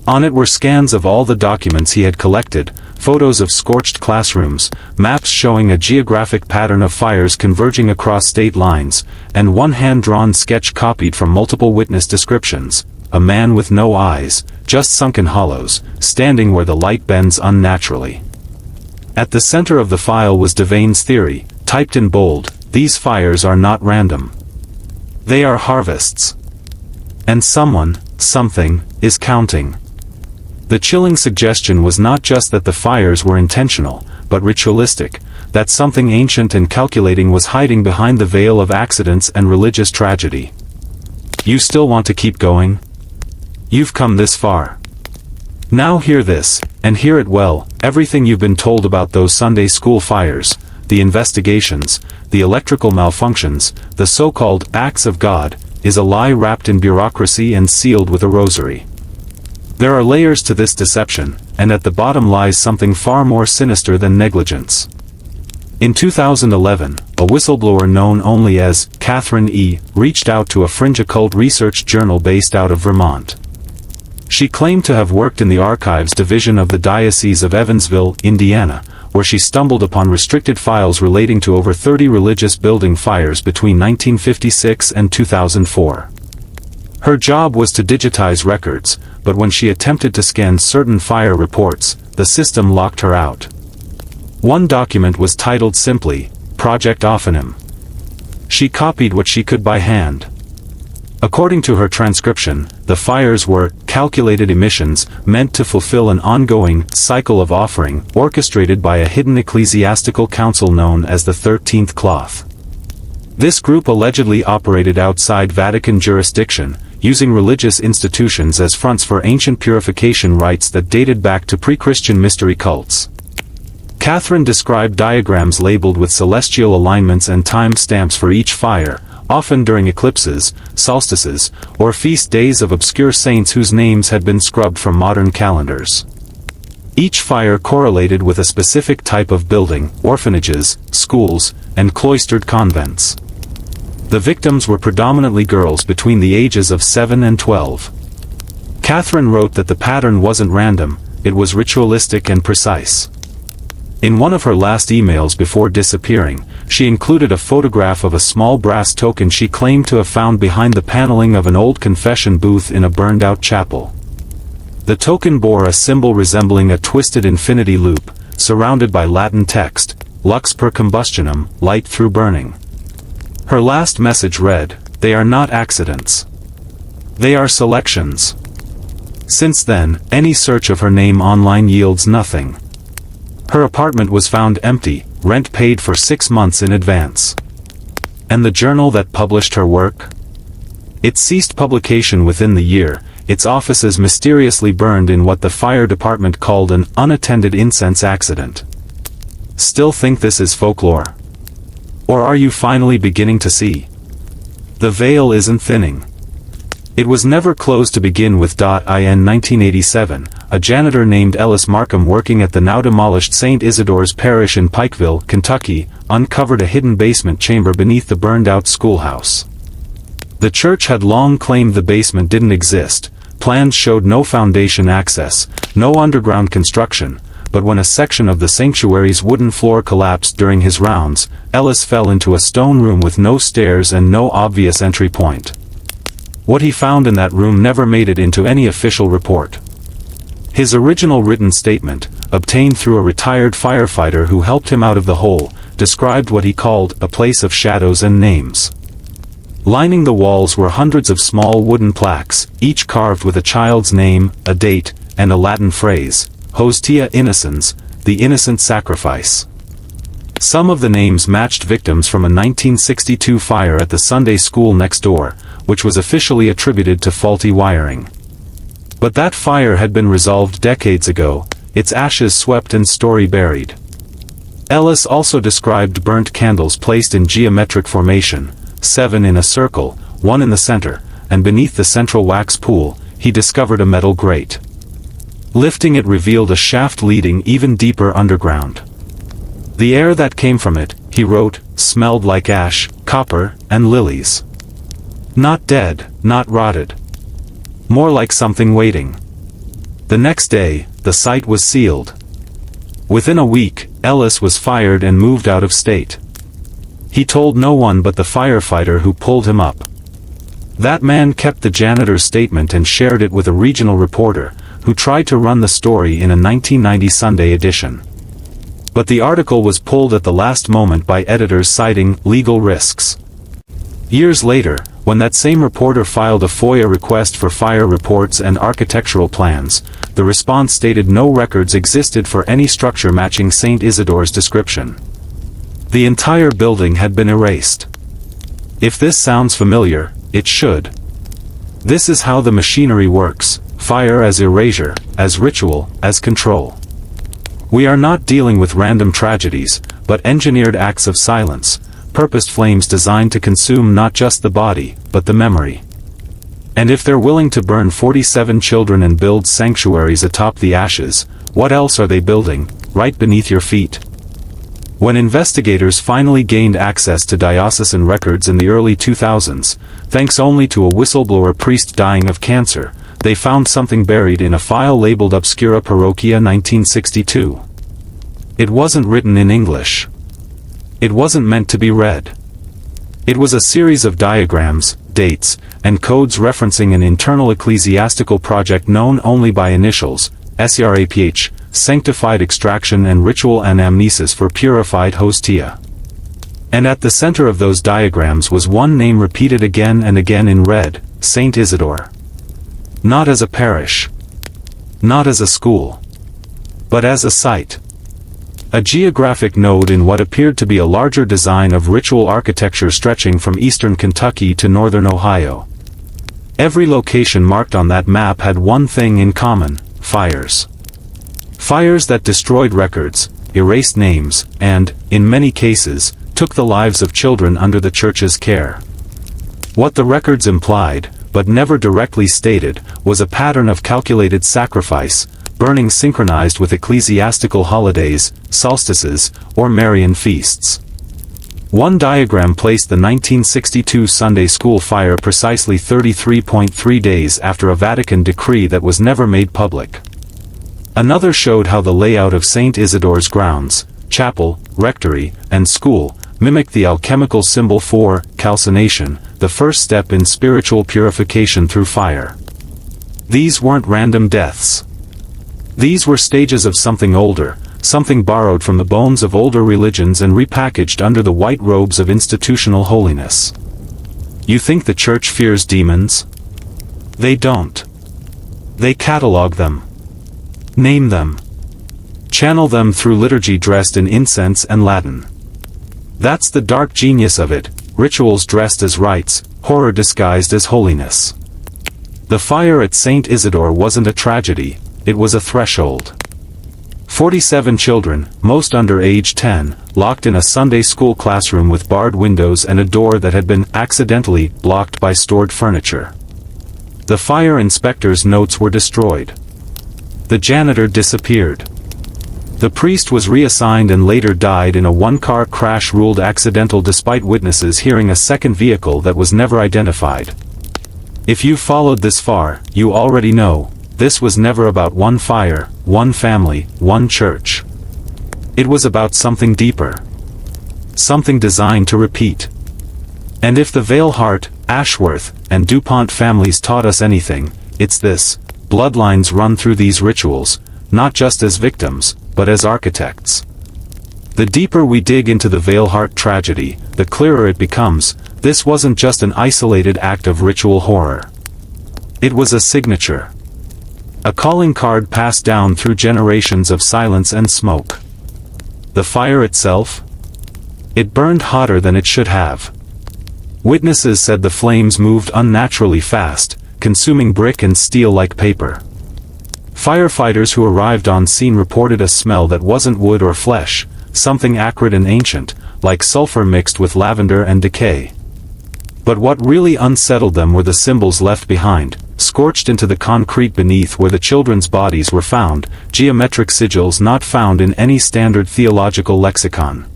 On it were scans of all the documents he had collected, photos of scorched classrooms, maps showing a geographic pattern of fires converging across state lines, and one hand-drawn sketch copied from multiple witness descriptions, a man with no eyes, just sunken hollows, standing where the light bends unnaturally. At the center of the file was Devane's theory, typed in bold, "These fires are not random. They are harvests. And someone, something, is counting." The chilling suggestion was not just that the fires were intentional, but ritualistic, that something ancient and calculating was hiding behind the veil of accidents and religious tragedy. You still want to keep going? You've come this far. Now hear this, and hear it well, everything you've been told about those Sunday school fires, the investigations, the electrical malfunctions, the so-called acts of God, is a lie wrapped in bureaucracy and sealed with a rosary. There are layers to this deception, and at the bottom lies something far more sinister than negligence. In 2011, a whistleblower known only as Catherine E. reached out to a fringe occult research journal based out of Vermont. She claimed to have worked in the archives division of the Diocese of Evansville, Indiana, where she stumbled upon restricted files relating to over 30 religious building fires between 1956 and 2004. Her job was to digitize records, but when she attempted to scan certain fire reports, the system locked her out. One document was titled simply, Project Ophanim. She copied what she could by hand. According to her transcription, the fires were calculated emissions meant to fulfill an ongoing cycle of offering orchestrated by a hidden ecclesiastical council known as the 13th Cloth. This group allegedly operated outside Vatican jurisdiction, using religious institutions as fronts for ancient purification rites that dated back to pre-Christian mystery cults. Catherine described diagrams labeled with celestial alignments and time stamps for each fire, often during eclipses, solstices, or feast days of obscure saints whose names had been scrubbed from modern calendars. Each fire correlated with a specific type of building, orphanages, schools, and cloistered convents. The victims were predominantly girls between the ages of 7 and 12. Catherine wrote that the pattern wasn't random, it was ritualistic and precise. In one of her last emails before disappearing, she included a photograph of a small brass token she claimed to have found behind the paneling of an old confession booth in a burned-out chapel. The token bore a symbol resembling a twisted infinity loop, surrounded by Latin text, lux per combustionem, light through burning. Her last message read, "They are not accidents. They are selections. Since then, any search of her name online yields nothing. Her apartment was found empty, rent paid for 6 months in advance. And the journal that published her work? It ceased publication within the year, its offices mysteriously burned in what the fire department called an unattended incense accident. Still think this is folklore? Or are you finally beginning to see? The veil isn't thinning. It was never closed to begin with. In 1987, a janitor named Ellis Markham working at the now demolished St. Isidore's Parish in Pikeville, Kentucky, uncovered a hidden basement chamber beneath the burned-out schoolhouse. The church had long claimed the basement didn't exist. Plans showed no foundation access, no underground construction, but when a section of the sanctuary's wooden floor collapsed during his rounds, Ellis fell into a stone room with no stairs and no obvious entry point. What he found in that room never made it into any official report. His original written statement, obtained through a retired firefighter who helped him out of the hole, described what he called a place of shadows and names. Lining the walls were hundreds of small wooden plaques, each carved with a child's name, a date, and a Latin phrase, Hostia Innocens, the innocent sacrifice. Some of the names matched victims from a 1962 fire at the Sunday school next door, which was officially attributed to faulty wiring. But that fire had been resolved decades ago, its ashes swept and story buried. Ellis also described burnt candles placed in geometric formation, 7 in a circle, 1 in the center, and beneath the central wax pool, he discovered a metal grate. Lifting it revealed a shaft leading even deeper underground. The air that came from it, he wrote, smelled like ash, copper, and lilies. Not dead, not rotted. More like something waiting. The next day, the site was sealed. Within a week, Ellis was fired and moved out of state. He told no one but the firefighter who pulled him up. That man kept the janitor's statement and shared it with a regional reporter, who tried to run the story in a 1990 Sunday edition. But the article was pulled at the last moment by editors citing legal risks. Years later, when that same reporter filed a FOIA request for fire reports and architectural plans, the response stated no records existed for any structure matching St. Isidore's description. The entire building had been erased. If this sounds familiar, it should. This is how the machinery works: fire as erasure, as ritual, as control. We are not dealing with random tragedies, but engineered acts of silence, purposed flames designed to consume not just the body, but the memory. And if they're willing to burn 47 children and build sanctuaries atop the ashes, what else are they building, right beneath your feet? When investigators finally gained access to diocesan records in the early 2000s, thanks only to a whistleblower priest dying of cancer, they found something buried in a file labeled Obscura Parochia 1962. It wasn't written in English. It wasn't meant to be read. It was a series of diagrams, dates, and codes referencing an internal ecclesiastical project known only by initials, SRAPH, Sanctified Extraction and Ritual Anamnesis for Purified Hostia. And at the center of those diagrams was one name repeated again and again in red: St. Isidore. Not as a parish. Not as a school. But as a site. A geographic node in what appeared to be a larger design of ritual architecture stretching from eastern Kentucky to northern Ohio. Every location marked on that map had one thing in common: fires. Fires that destroyed records, erased names, and, in many cases, took the lives of children under the church's care. What the records implied, but never directly stated, was a pattern of calculated sacrifice, burning synchronized with ecclesiastical holidays, solstices, or Marian feasts. One diagram placed the 1962 Sunday school fire precisely 33.3 days after a Vatican decree that was never made public. Another showed how the layout of St. Isidore's grounds, chapel, rectory, and school, mimicked the alchemical symbol for calcination, the first step in spiritual purification through fire. These weren't random deaths. These were stages of something older, something borrowed from the bones of older religions and repackaged under the white robes of institutional holiness. You think the church fears demons? They don't. They catalog them, name them, channel them through liturgy dressed in incense and Latin. That's the dark genius of it, rituals dressed as rites, horror disguised as holiness. The fire at St. Isidore wasn't a tragedy, it was a threshold. 47 children, most under age 10, locked in a Sunday school classroom with barred windows and a door that had been accidentally blocked by stored furniture. The fire inspector's notes were destroyed. The janitor disappeared. The priest was reassigned and later died in a one-car crash ruled accidental despite witnesses hearing a second vehicle that was never identified. If you followed this far, you already know, this was never about one fire, one family, one church. It was about something deeper. Something designed to repeat. And if the Veilhart, Ashworth, and DuPont families taught us anything, it's this: bloodlines run through these rituals, not just as victims, but as architects. The deeper we dig into the Veilhart tragedy, the clearer it becomes, this wasn't just an isolated act of ritual horror. It was a signature. A calling card passed down through generations of silence and smoke. The fire itself? It burned hotter than it should have. Witnesses said the flames moved unnaturally fast, consuming brick and steel like paper. Firefighters who arrived on scene reported a smell that wasn't wood or flesh, something acrid and ancient, like sulfur mixed with lavender and decay. But what really unsettled them were the symbols left behind, scorched into the concrete beneath where the children's bodies were found, geometric sigils not found in any standard theological lexicon.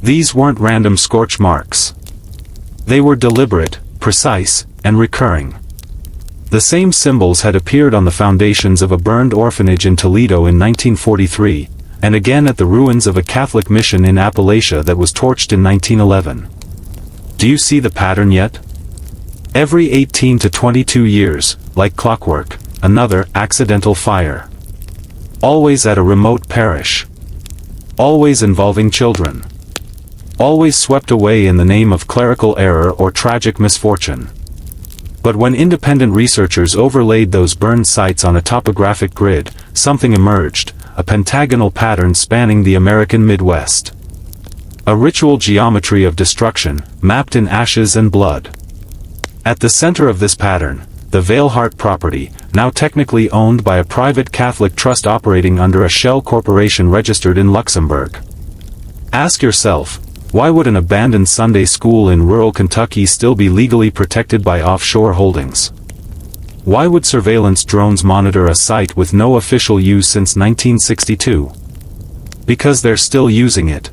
These weren't random scorch marks. They were deliberate, precise, and recurring. The same symbols had appeared on the foundations of a burned orphanage in Toledo in 1943, and again at the ruins of a Catholic mission in Appalachia that was torched in 1911. Do you see the pattern yet? Every 18 to 22 years, like clockwork, another accidental fire. Always at a remote parish. Always involving children. Always swept away in the name of clerical error or tragic misfortune. But when independent researchers overlaid those burned sites on a topographic grid, something emerged, a pentagonal pattern spanning the American Midwest. A ritual geometry of destruction, mapped in ashes and blood. At the center of this pattern, the Veilhart property, now technically owned by a private Catholic trust operating under a shell corporation registered in Luxembourg. Ask yourself, why would an abandoned Sunday school in rural Kentucky still be legally protected by offshore holdings? Why would surveillance drones monitor a site with no official use since 1962? Because they're still using it.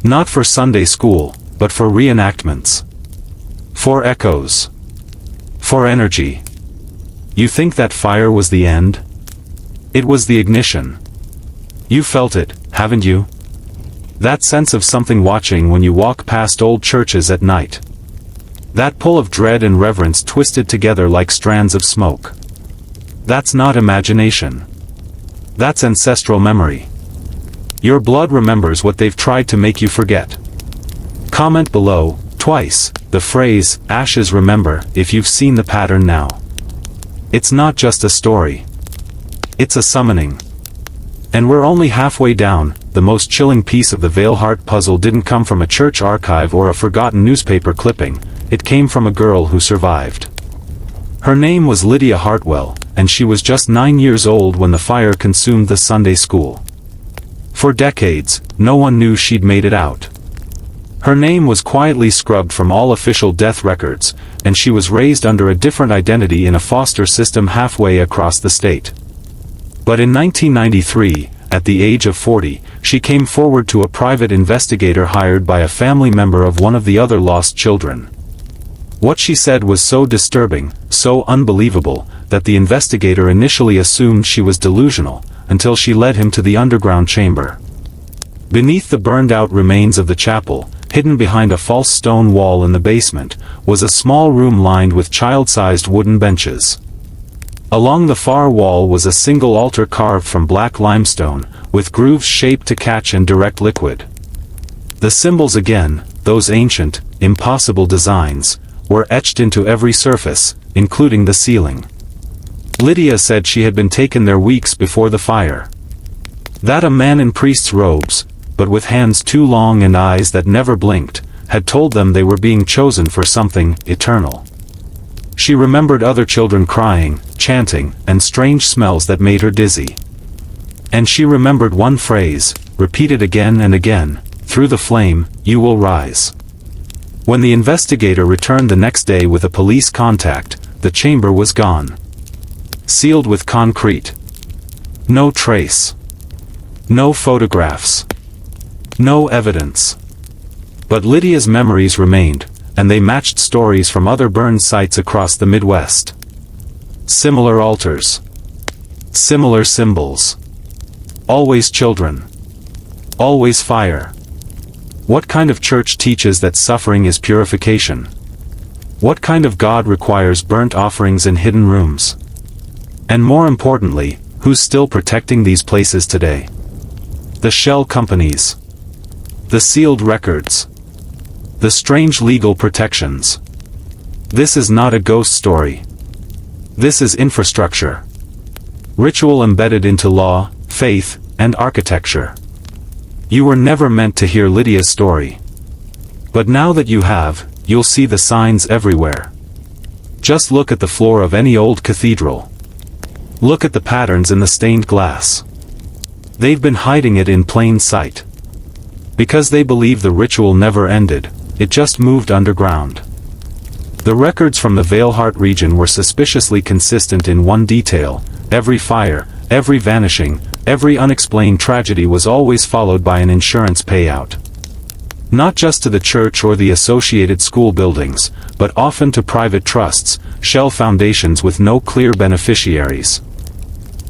Not for Sunday school, but for reenactments. For echoes. For energy. You think that fire was the end? It was the ignition. You felt it, haven't you? That sense of something watching when you walk past old churches at night. That pull of dread and reverence twisted together like strands of smoke. That's not imagination. That's ancestral memory. Your blood remembers what they've tried to make you forget. Comment below, twice, the phrase, ashes remember, if you've seen the pattern now. It's not just a story. It's a summoning. And we're only halfway down. The most chilling piece of the Veilhart puzzle didn't come from a church archive or a forgotten newspaper clipping, it came from a girl who survived. Her name was Lydia Hartwell, and she was just 9 years old when the fire consumed the Sunday school. For decades, no one knew she'd made it out. Her name was quietly scrubbed from all official death records, and she was raised under a different identity in a foster system halfway across the state. But in 1993, at the age of 40, she came forward to a private investigator hired by a family member of one of the other lost children. What she said was so disturbing, so unbelievable, that the investigator initially assumed she was delusional, until she led him to the underground chamber. Beneath the burned-out remains of the chapel, hidden behind a false stone wall in the basement, was a small room lined with child-sized wooden benches. Along the far wall was a single altar carved from black limestone, with grooves shaped to catch and direct liquid. The symbols again, those ancient, impossible designs, were etched into every surface, including the ceiling. Lydia said she had been taken there weeks before the fire. That a man in priest's robes, but with hands too long and eyes that never blinked, had told them they were being chosen for something eternal. She remembered other children crying, chanting, and strange smells that made her dizzy. And she remembered one phrase, repeated again and again, "Through the flame, you will rise." When the investigator returned the next day with a police contact, the chamber was gone. Sealed with concrete. No trace. No photographs. No evidence. But Lydia's memories remained, and they matched stories from other burned sites across the Midwest. Similar altars. Similar symbols. Always children. Always fire. What kind of church teaches that suffering is purification? What kind of God requires burnt offerings in hidden rooms? And more importantly, who's still protecting these places today? The shell companies. The sealed records. The strange legal protections. This is not a ghost story. This is infrastructure. Ritual embedded into law, faith, and architecture. You were never meant to hear Lydia's story. But now that you have, you'll see the signs everywhere. Just look at the floor of any old cathedral. Look at the patterns in the stained glass. They've been hiding it in plain sight. Because they believe the ritual never ended, it just moved underground. The records from the Vailhart region were suspiciously consistent in one detail: every fire, every vanishing, every unexplained tragedy was always followed by an insurance payout. Not just to the church or the associated school buildings, but often to private trusts, shell foundations with no clear beneficiaries.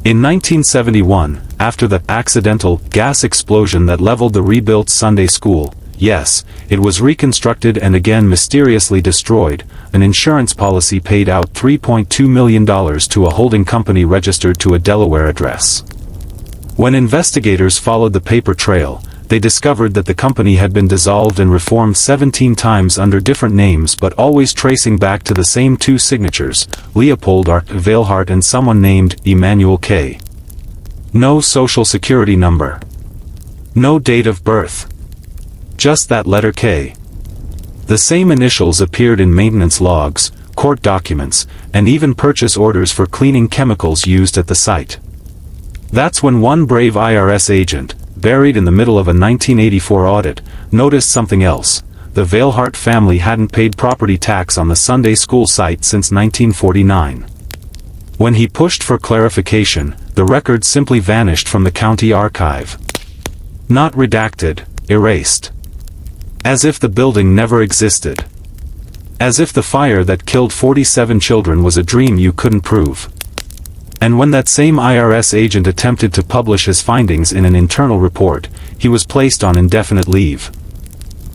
In 1971, after the accidental gas explosion that leveled the rebuilt Sunday school, yes, it was reconstructed and again mysteriously destroyed, an insurance policy paid out $3.2 million to a holding company registered to a Delaware address. When investigators followed the paper trail, they discovered that the company had been dissolved and reformed 17 times under different names, but always tracing back to the same two signatures, Leopold R. Vailhart and someone named Emmanuel K. No social security number. No date of birth. Just that letter K. The same initials appeared in maintenance logs, court documents, and even purchase orders for cleaning chemicals used at the site. That's when one brave IRS agent, buried in the middle of a 1984 audit, noticed something else. The Vailhart family hadn't paid property tax on the Sunday school site since 1949. When he pushed for clarification, the record simply vanished from the county archive. Not redacted, erased. As if the building never existed. As if the fire that killed 47 children was a dream you couldn't prove. And when that same IRS agent attempted to publish his findings in an internal report, he was placed on indefinite leave.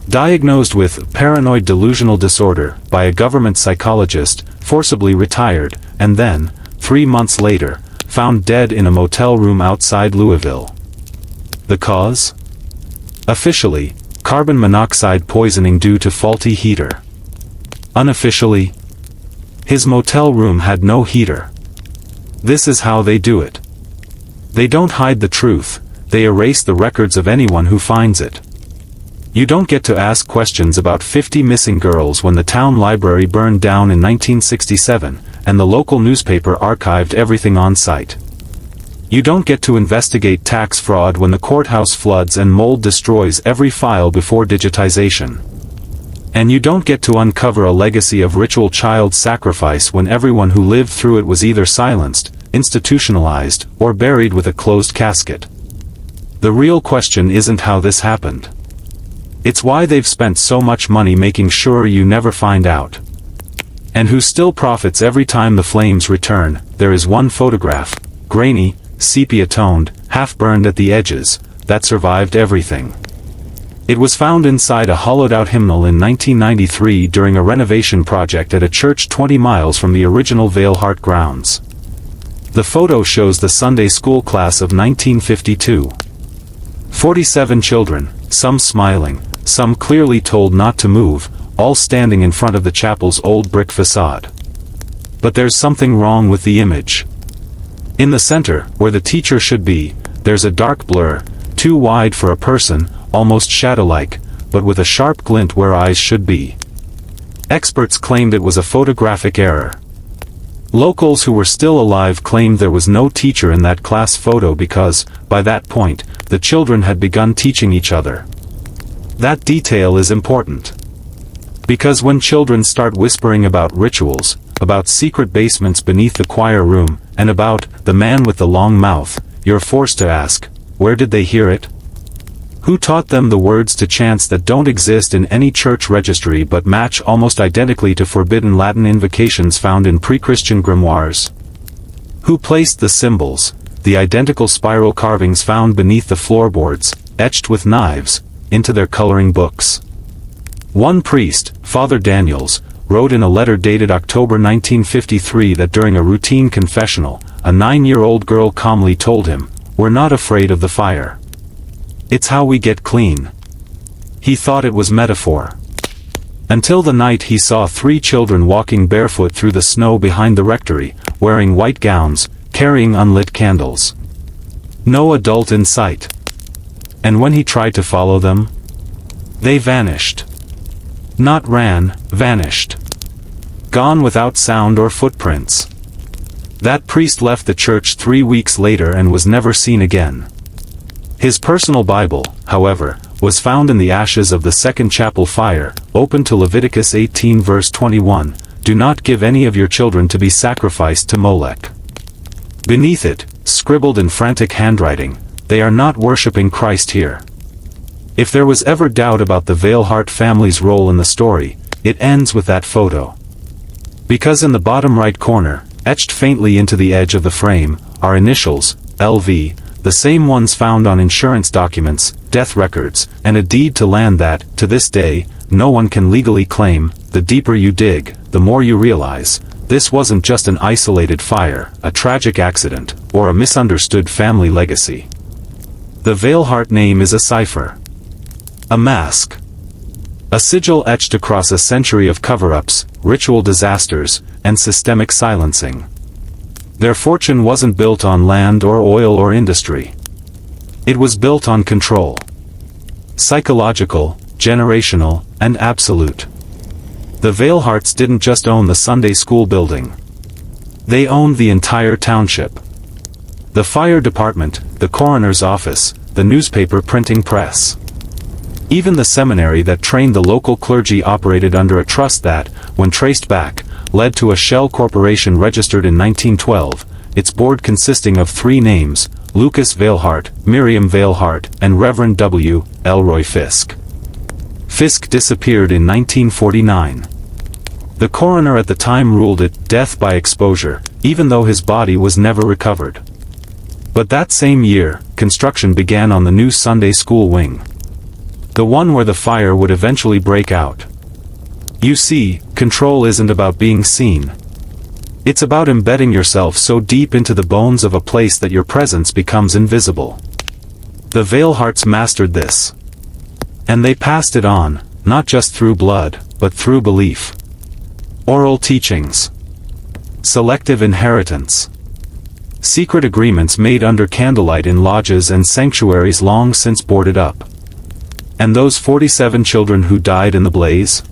Diagnosed with paranoid delusional disorder by a government psychologist, forcibly retired, and then, 3 months later, found dead in a motel room outside Louisville. The cause? Officially, carbon monoxide poisoning due to faulty heater. Unofficially, his motel room had no heater. This is how they do it. They don't hide the truth, they erase the records of anyone who finds it. You don't get to ask questions about 50 missing girls when the town library burned down in 1967, and the local newspaper archived everything on site. You don't get to investigate tax fraud when the courthouse floods and mold destroys every file before digitization. And you don't get to uncover a legacy of ritual child sacrifice when everyone who lived through it was either silenced, institutionalized, or buried with a closed casket. The real question isn't how this happened. It's why they've spent so much money making sure you never find out. And who still profits every time the flames return. There is one photograph, grainy, sepia-toned, half-burned at the edges, that survived everything. It was found inside a hollowed-out hymnal in 1993 during a renovation project at a church 20 miles from the original Vailhart grounds. The photo shows the Sunday school class of 1952. 47 children, some smiling, some clearly told not to move, all standing in front of the chapel's old brick facade. But there's something wrong with the image. In the center, where the teacher should be, there's a dark blur, too wide for a person, almost shadow-like, but with a sharp glint where eyes should be. Experts claimed it was a photographic error. Locals who were still alive claimed there was no teacher in that class photo because, by that point, the children had begun teaching each other. That detail is important. Because when children start whispering about rituals, about secret basements beneath the choir room, and about the man with the long mouth, you're forced to ask, where did they hear it? Who taught them the words to chants that don't exist in any church registry but match almost identically to forbidden Latin invocations found in pre-Christian grimoires? Who placed the symbols, the identical spiral carvings found beneath the floorboards, etched with knives, into their coloring books? One priest, Father Daniels, wrote in a letter dated October 1953 that during a routine confessional, a 9-year-old girl calmly told him, "We're not afraid of the fire. It's how we get clean." He thought it was metaphor. Until the night he saw 3 children walking barefoot through the snow behind the rectory, wearing white gowns, carrying unlit candles. No adult in sight. And when he tried to follow them, they vanished. Not ran, vanished. Gone without sound or footprints. That priest left the church 3 weeks later and was never seen again. His personal Bible, however, was found in the ashes of the second chapel fire, open to Leviticus 18 verse 21, "Do not give any of your children to be sacrificed to Molech." Beneath it, scribbled in frantic handwriting, "They are not worshipping Christ here." If there was ever doubt about the Veilhart family's role in the story, it ends with that photo. Because in the bottom right corner, etched faintly into the edge of the frame, are initials, LV, the same ones found on insurance documents, death records, and a deed to land that, to this day, no one can legally claim. The deeper you dig, the more you realize, this wasn't just an isolated fire, a tragic accident, or a misunderstood family legacy. The Veilhart name is a cipher. A mask. A sigil etched across a century of cover-ups, ritual disasters, and systemic silencing. Their fortune wasn't built on land or oil or industry. It was built on control. Psychological, generational, and absolute. The Veilharts didn't just own the Sunday school building. They owned the entire township. The fire department, the coroner's office, the newspaper printing press. Even the seminary that trained the local clergy operated under a trust that, when traced back, led to a shell corporation registered in 1912, its board consisting of 3 names, Lucas Veilhart, Miriam Veilhart, and Reverend W. Elroy Fisk. Fisk disappeared in 1949. The coroner at the time ruled it death by exposure, even though his body was never recovered. But that same year, construction began on the new Sunday school wing. The one where the fire would eventually break out. You see, control isn't about being seen. It's about embedding yourself so deep into the bones of a place that your presence becomes invisible. The Veilharts mastered this. And they passed it on, not just through blood, but through belief. Oral teachings. Selective inheritance. Secret agreements made under candlelight in lodges and sanctuaries long since boarded up. And those 47 children who died in the blaze?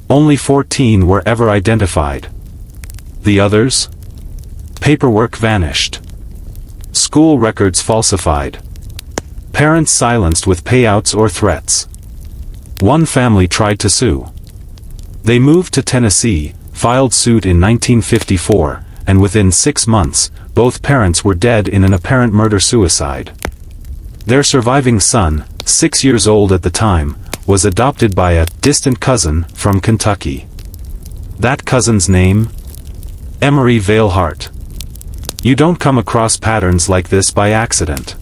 Only 14 were ever identified. The others? Paperwork vanished. School records falsified. Parents silenced with payouts or threats. One family tried to sue. They moved to Tennessee, filed suit in 1954, and within 6 months, both parents were dead in an apparent murder-suicide. Their surviving son, 6 years old at the time, was adopted by a distant cousin from Kentucky. That cousin's name? Emery Veilhart. You don't come across patterns like this by accident.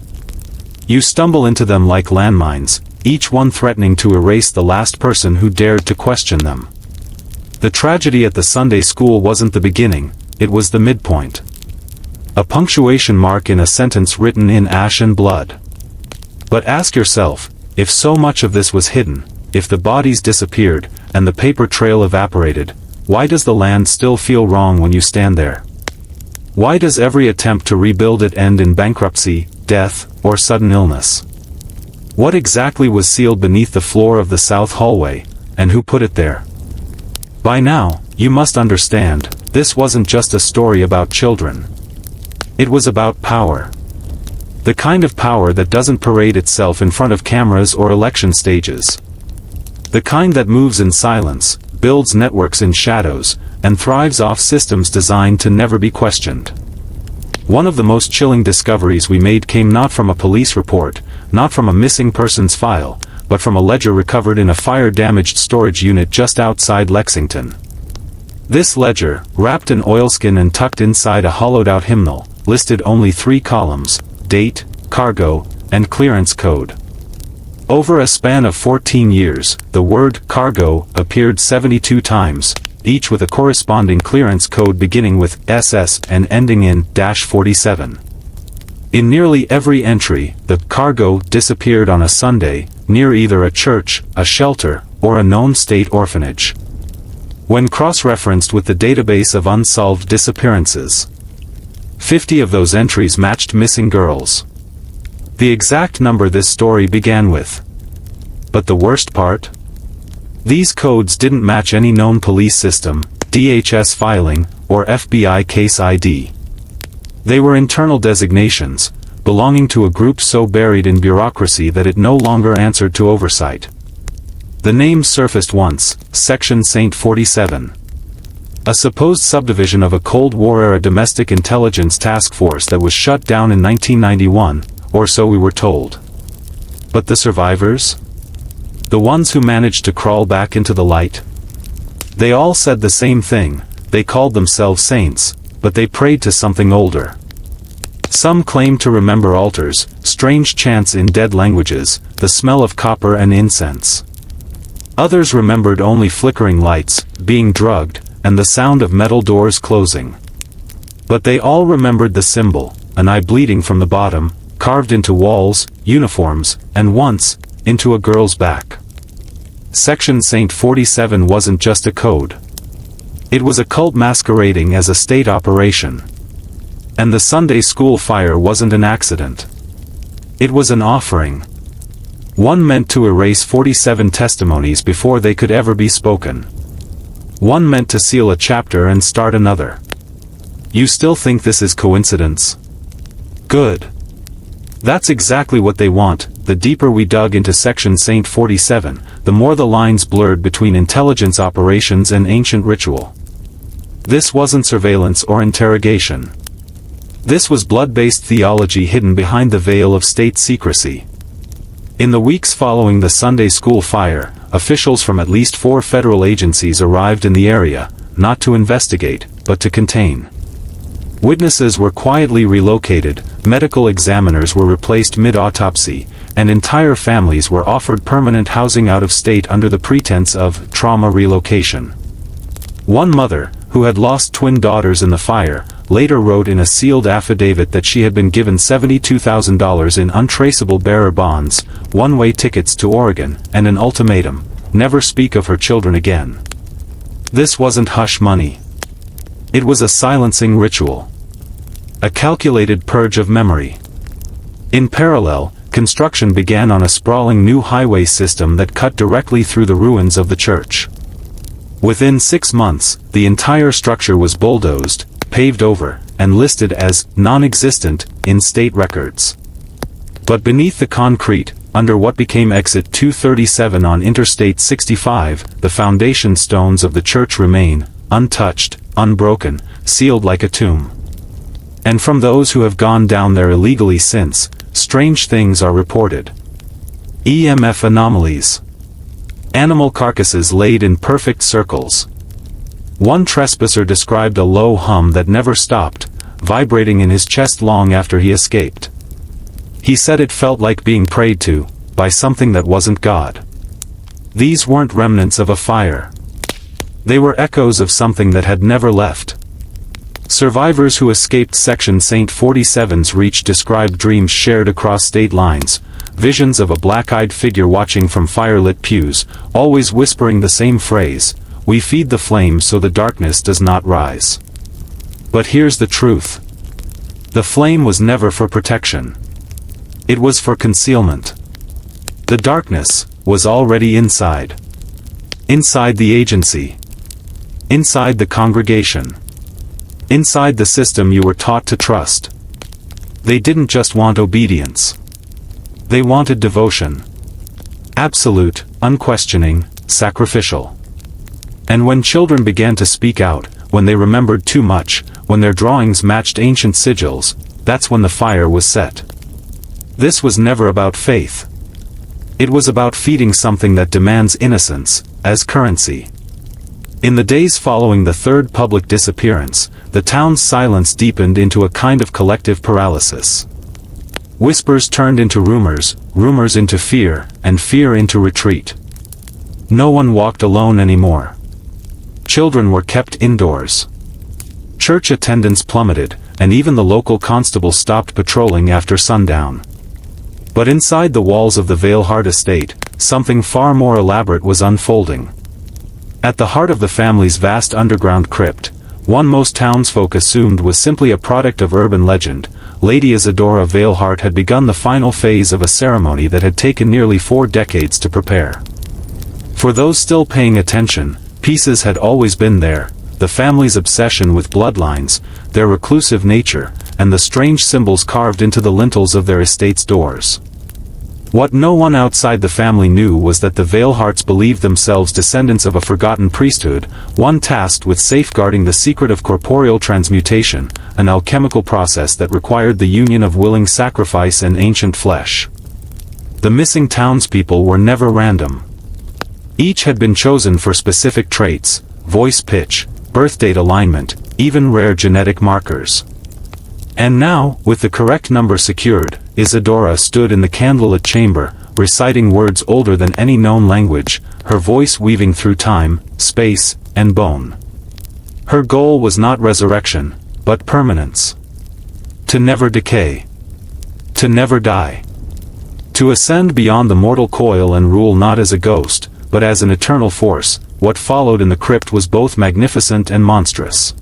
You stumble into them like landmines, each one threatening to erase the last person who dared to question them. The tragedy at the Sunday school wasn't the beginning, it was the midpoint. A punctuation mark in a sentence written in ash and blood. But ask yourself, if so much of this was hidden, if the bodies disappeared, and the paper trail evaporated, why does the land still feel wrong when you stand there? Why does every attempt to rebuild it end in bankruptcy, death, or sudden illness? What exactly was sealed beneath the floor of the south hallway, and who put it there? By now, you must understand, this wasn't just a story about children. It was about power. The kind of power that doesn't parade itself in front of cameras or election stages. The kind that moves in silence, builds networks in shadows, and thrives off systems designed to never be questioned. One of the most chilling discoveries we made came not from a police report, not from a missing persons file, but from a ledger recovered in a fire-damaged storage unit just outside Lexington. This ledger, wrapped in oilskin and tucked inside a hollowed-out hymnal, listed only 3 columns: date, cargo, and clearance code. Over a span of 14 years, the word cargo appeared 72 times, each with a corresponding clearance code beginning with SS and ending in -47. In nearly every entry, the cargo disappeared on a Sunday, near either a church, a shelter, or a known state orphanage. When cross-referenced with the database of unsolved disappearances, 50 of those entries matched missing girls. The exact number this story began with. But the worst part? These codes didn't match any known police system, DHS filing, or FBI case ID. They were internal designations, belonging to a group so buried in bureaucracy that it no longer answered to oversight. The name surfaced once, Section St. 47. A supposed subdivision of a Cold War-era domestic intelligence task force that was shut down in 1991, or so we were told. But the survivors? The ones who managed to crawl back into the light? They all said the same thing, they called themselves saints, but they prayed to something older. Some claimed to remember altars, strange chants in dead languages, the smell of copper and incense. Others remembered only flickering lights, being drugged, and the sound of metal doors closing. But they all remembered the symbol, an eye bleeding from the bottom, carved into walls, uniforms, and once, into a girl's back. Section St. 47 wasn't just a code. It was a cult masquerading as a state operation. And the Sunday school fire wasn't an accident. It was an offering. One meant to erase 47 testimonies before they could ever be spoken. One meant to seal a chapter and start another. You still think this is coincidence? Good. That's exactly what they want. The deeper we dug into Section St. 47, the more the lines blurred between intelligence operations and ancient ritual. This wasn't surveillance or interrogation. This was blood-based theology hidden behind the veil of state secrecy. In the weeks following the Sunday school fire, officials from at least 4 federal agencies arrived in the area, not to investigate, but to contain. Witnesses were quietly relocated, medical examiners were replaced mid-autopsy, and entire families were offered permanent housing out of state under the pretense of trauma relocation. One mother, who had lost twin daughters in the fire, later wrote in a sealed affidavit that she had been given $72,000 in untraceable bearer bonds, one-way tickets to Oregon, and an ultimatum: never speak of her children again. This wasn't hush money. It was a silencing ritual. A calculated purge of memory. In parallel, construction began on a sprawling new highway system that cut directly through the ruins of the church. Within 6 months, the entire structure was bulldozed, paved over, and listed as non-existent in state records. But beneath the concrete, under what became Exit 237 on Interstate 65, the foundation stones of the church remain, untouched, unbroken, sealed like a tomb. And from those who have gone down there illegally since, strange things are reported. EMF anomalies. Animal carcasses laid in perfect circles. One trespasser described a low hum that never stopped, vibrating in his chest long after he escaped. He said it felt like being prayed to, by something that wasn't God. These weren't remnants of a fire. They were echoes of something that had never left. Survivors who escaped Section St. 47's reach described dreams shared across state lines, visions of a black-eyed figure watching from firelit pews, always whispering the same phrase: "We feed the flame so the darkness does not rise." But here's the truth: The flame was never for protection. It was for concealment. The darkness was already inside. Inside the agency. Inside the congregation. Inside the system you were taught to trust. They didn't just want obedience. They wanted devotion. Absolute, unquestioning, sacrificial. And when children began to speak out, when they remembered too much, when their drawings matched ancient sigils, that's when the fire was set. This was never about faith. It was about feeding something that demands innocence, as currency. In the days following the third public disappearance, the town's silence deepened into a kind of collective paralysis. Whispers turned into rumors, rumors into fear, and fear into retreat. No one walked alone anymore. Children were kept indoors. Church attendance plummeted, and even the local constable stopped patrolling after sundown. But inside the walls of the Veilhard estate, something far more elaborate was unfolding. At the heart of the family's vast underground crypt, one most townsfolk assumed was simply a product of urban legend, Lady Isadora Veilhard had begun the final phase of a ceremony that had taken nearly 4 decades to prepare. For those still paying attention, pieces had always been there, the family's obsession with bloodlines, their reclusive nature, and the strange symbols carved into the lintels of their estate's doors. What no one outside the family knew was that the Veilhards believed themselves descendants of a forgotten priesthood, one tasked with safeguarding the secret of corporeal transmutation, an alchemical process that required the union of willing sacrifice and ancient flesh. The missing townspeople were never random. Each had been chosen for specific traits, voice pitch, birthdate alignment, even rare genetic markers. And now, with the correct number secured, Isadora stood in the candlelit chamber, reciting words older than any known language, her voice weaving through time, space, and bone. Her goal was not resurrection, but permanence. To never decay. To never die. To ascend beyond the mortal coil and rule not as a ghost, but as an eternal force. What followed in the crypt was both magnificent and monstrous.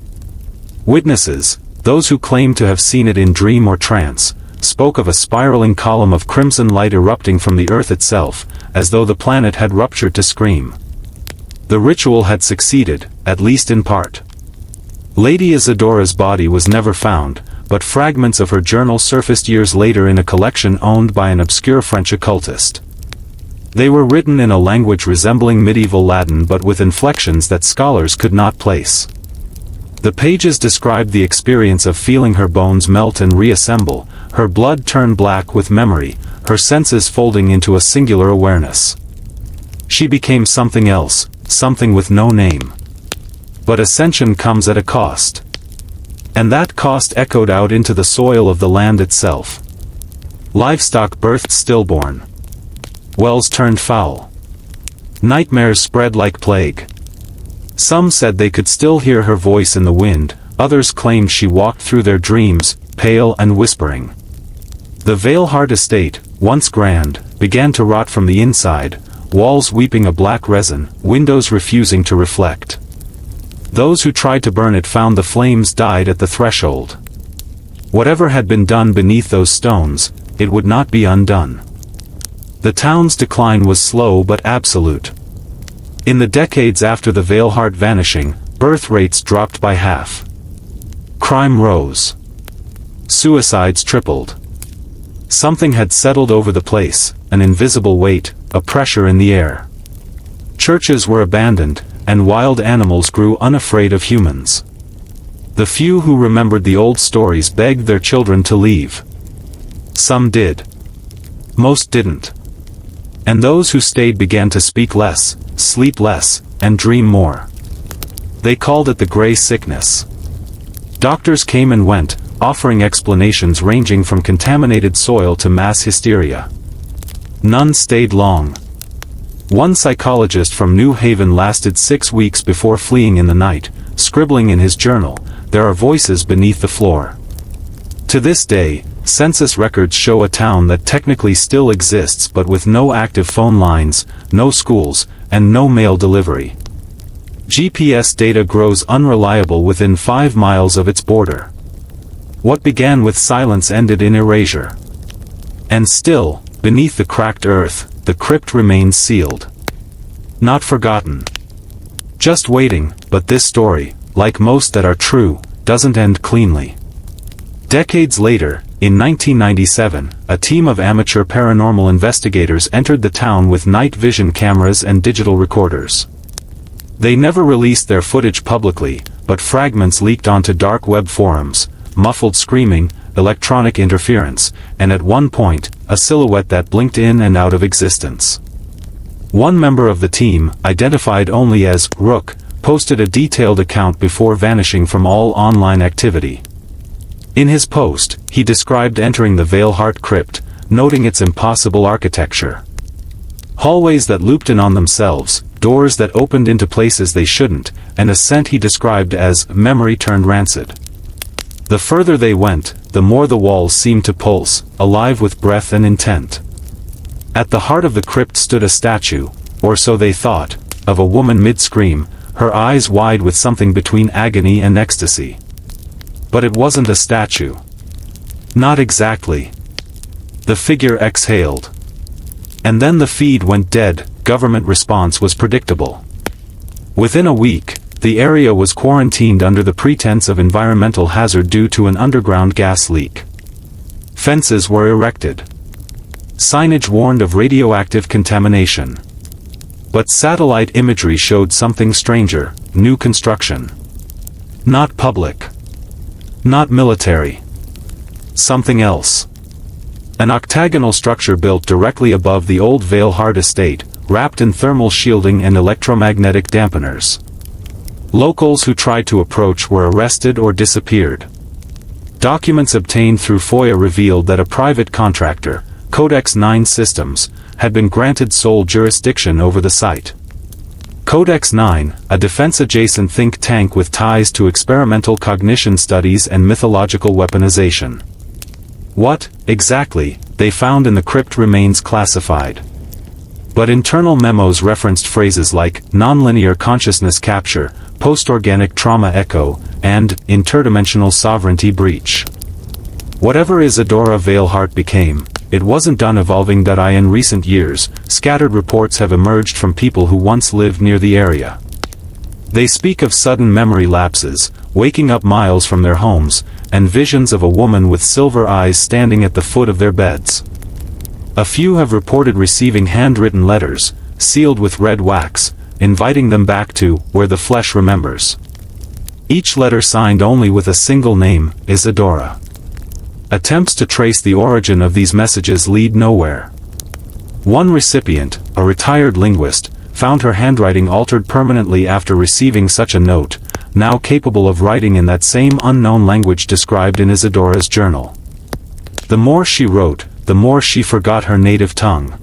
Witnesses, those who claimed to have seen it in dream or trance, spoke of a spiraling column of crimson light erupting from the earth itself, as though the planet had ruptured to scream. The ritual had succeeded, at least in part. Lady Isadora's body was never found, but fragments of her journal surfaced years later in a collection owned by an obscure French occultist. They were written in a language resembling medieval Latin but with inflections that scholars could not place. The pages described the experience of feeling her bones melt and reassemble, her blood turn black with memory, her senses folding into a singular awareness. She became something else, something with no name. But ascension comes at a cost. And that cost echoed out into the soil of the land itself. Livestock birthed stillborn. Wells turned foul. Nightmares spread like plague. Some said they could still hear her voice in the wind, others claimed she walked through their dreams, pale and whispering. The Veilhard estate, once grand, began to rot from the inside, walls weeping a black resin, windows refusing to reflect. Those who tried to burn it found the flames died at the threshold. Whatever had been done beneath those stones, it would not be undone. The town's decline was slow but absolute. In the decades after the Veilhard vanishing, birth rates dropped by half. Crime rose. Suicides tripled. Something had settled over the place, an invisible weight, a pressure in the air. Churches were abandoned, and wild animals grew unafraid of humans. The few who remembered the old stories begged their children to leave. Some did. Most didn't. And those who stayed began to speak less, sleep less, and dream more. They called it the gray sickness. Doctors came and went, offering explanations ranging from contaminated soil to mass hysteria. None stayed long. One psychologist from New Haven lasted 6 weeks before fleeing in the night, scribbling in his journal, "There are voices beneath the floor." To this day, census records show a town that technically still exists but with no active phone lines, no schools, and no mail delivery. GPS data grows unreliable within 5 miles of its border. What began with silence ended in erasure. And still, beneath the cracked earth, the crypt remains sealed. Not forgotten. Just waiting, but this story, like most that are true, doesn't end cleanly. Decades later, in 1997, a team of amateur paranormal investigators entered the town with night vision cameras and digital recorders. They never released their footage publicly, but fragments leaked onto dark web forums, muffled screaming, electronic interference, and at one point, a silhouette that blinked in and out of existence. One member of the team, identified only as Rook, posted a detailed account before vanishing from all online activity. In his post, he described entering the Veilheart crypt, noting its impossible architecture. Hallways that looped in on themselves, doors that opened into places they shouldn't, and a scent he described as memory turned rancid. The further they went, the more the walls seemed to pulse, alive with breath and intent. At the heart of the crypt stood a statue, or so they thought, of a woman mid-scream, her eyes wide with something between agony and ecstasy. But it wasn't a statue. Not exactly. The figure exhaled. And then the feed went dead. Government response was predictable. Within a week, the area was quarantined under the pretense of environmental hazard due to an underground gas leak. Fences were erected. Signage warned of radioactive contamination. But satellite imagery showed something stranger: new construction. Not public. Not military. Something else. An octagonal structure built directly above the old Veilheart estate, wrapped in thermal shielding and electromagnetic dampeners. Locals who tried to approach were arrested or disappeared. Documents obtained through FOIA revealed that a private contractor, Codex 9 Systems, had been granted sole jurisdiction over the site. Codex 9, a defense-adjacent think tank with ties to experimental cognition studies and mythological weaponization. What, exactly, they found in the crypt remains classified. But internal memos referenced phrases like nonlinear consciousness capture, post-organic trauma echo, and interdimensional sovereignty breach. Whatever Isadora Veilheart became, it wasn't done evolving. In recent years, scattered reports have emerged from people who once lived near the area. They speak of sudden memory lapses, waking up miles from their homes, and visions of a woman with silver eyes standing at the foot of their beds. A few have reported receiving handwritten letters, sealed with red wax, inviting them back to where the flesh remembers. Each letter signed only with a single name, Isadora. Attempts to trace the origin of these messages lead nowhere. One recipient, a retired linguist, found her handwriting altered permanently after receiving such a note, now capable of writing in that same unknown language described in Isadora's journal. The more she wrote, the more she forgot her native tongue.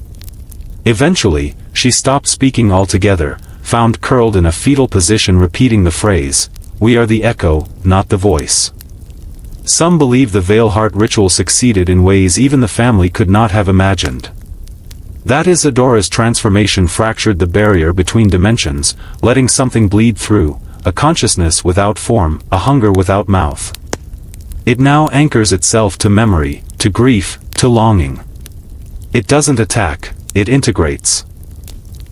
Eventually, she stopped speaking altogether, found curled in a fetal position repeating the phrase, "We are the echo, not the voice." Some believe the Veilheart ritual succeeded in ways even the family could not have imagined. That Isadora's transformation fractured the barrier between dimensions, letting something bleed through, a consciousness without form, a hunger without mouth. It now anchors itself to memory, to grief, to longing. It doesn't attack, it integrates.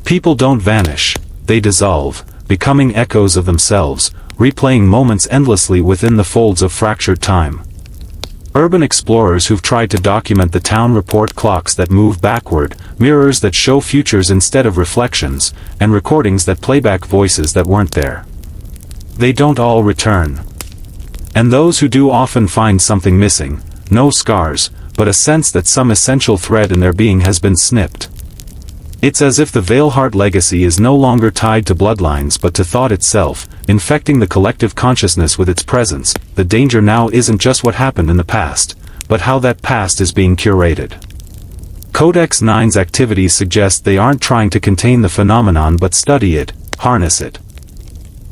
People don't vanish, they dissolve, becoming echoes of themselves, replaying moments endlessly within the folds of fractured time. Urban explorers who've tried to document the town report clocks that move backward, mirrors that show futures instead of reflections, and recordings that play back voices that weren't there. They don't all return. And those who do often find something missing, no scars, but a sense that some essential thread in their being has been snipped. It's as if the Veilheart legacy is no longer tied to bloodlines but to thought itself, infecting the collective consciousness with its presence. The danger now isn't just what happened in the past, but how that past is being curated. Codex 9's activities suggest they aren't trying to contain the phenomenon but study it, harness it.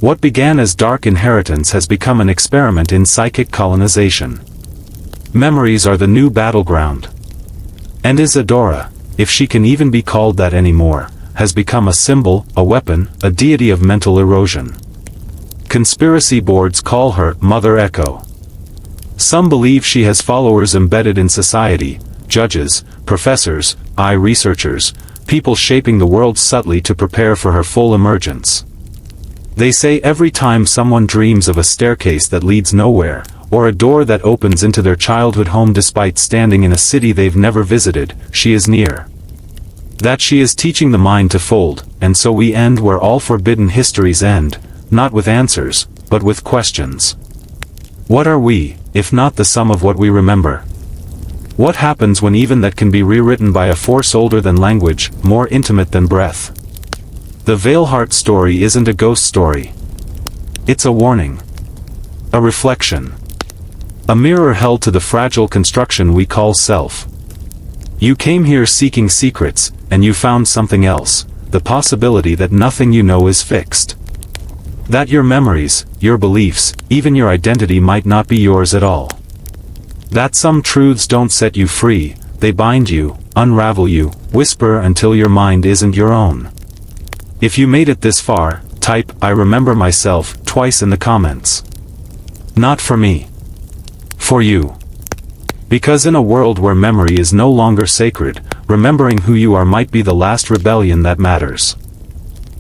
What began as dark inheritance has become an experiment in psychic colonization. Memories are the new battleground. And Isadora, if she can even be called that anymore, has become a symbol, a weapon, a deity of mental erosion. Conspiracy boards call her Mother Echo. Some believe she has followers embedded in society, judges, professors, researchers, people shaping the world subtly to prepare for her full emergence. They say every time someone dreams of a staircase that leads nowhere, or a door that opens into their childhood home despite standing in a city they've never visited, she is near. That she is teaching the mind to fold, and so we end where all forbidden histories end, not with answers, but with questions. What are we, if not the sum of what we remember? What happens when even that can be rewritten by a force older than language, more intimate than breath? The Veilheart story isn't a ghost story. It's a warning. A reflection. A mirror held to the fragile construction we call self. You came here seeking secrets, and you found something else, the possibility that nothing you know is fixed. That your memories, your beliefs, even your identity might not be yours at all. That some truths don't set you free, they bind you, unravel you, whisper until your mind isn't your own. If you made it this far, type "I remember myself" twice in the comments. Not for me. For you. Because in a world where memory is no longer sacred, remembering who you are might be the last rebellion that matters.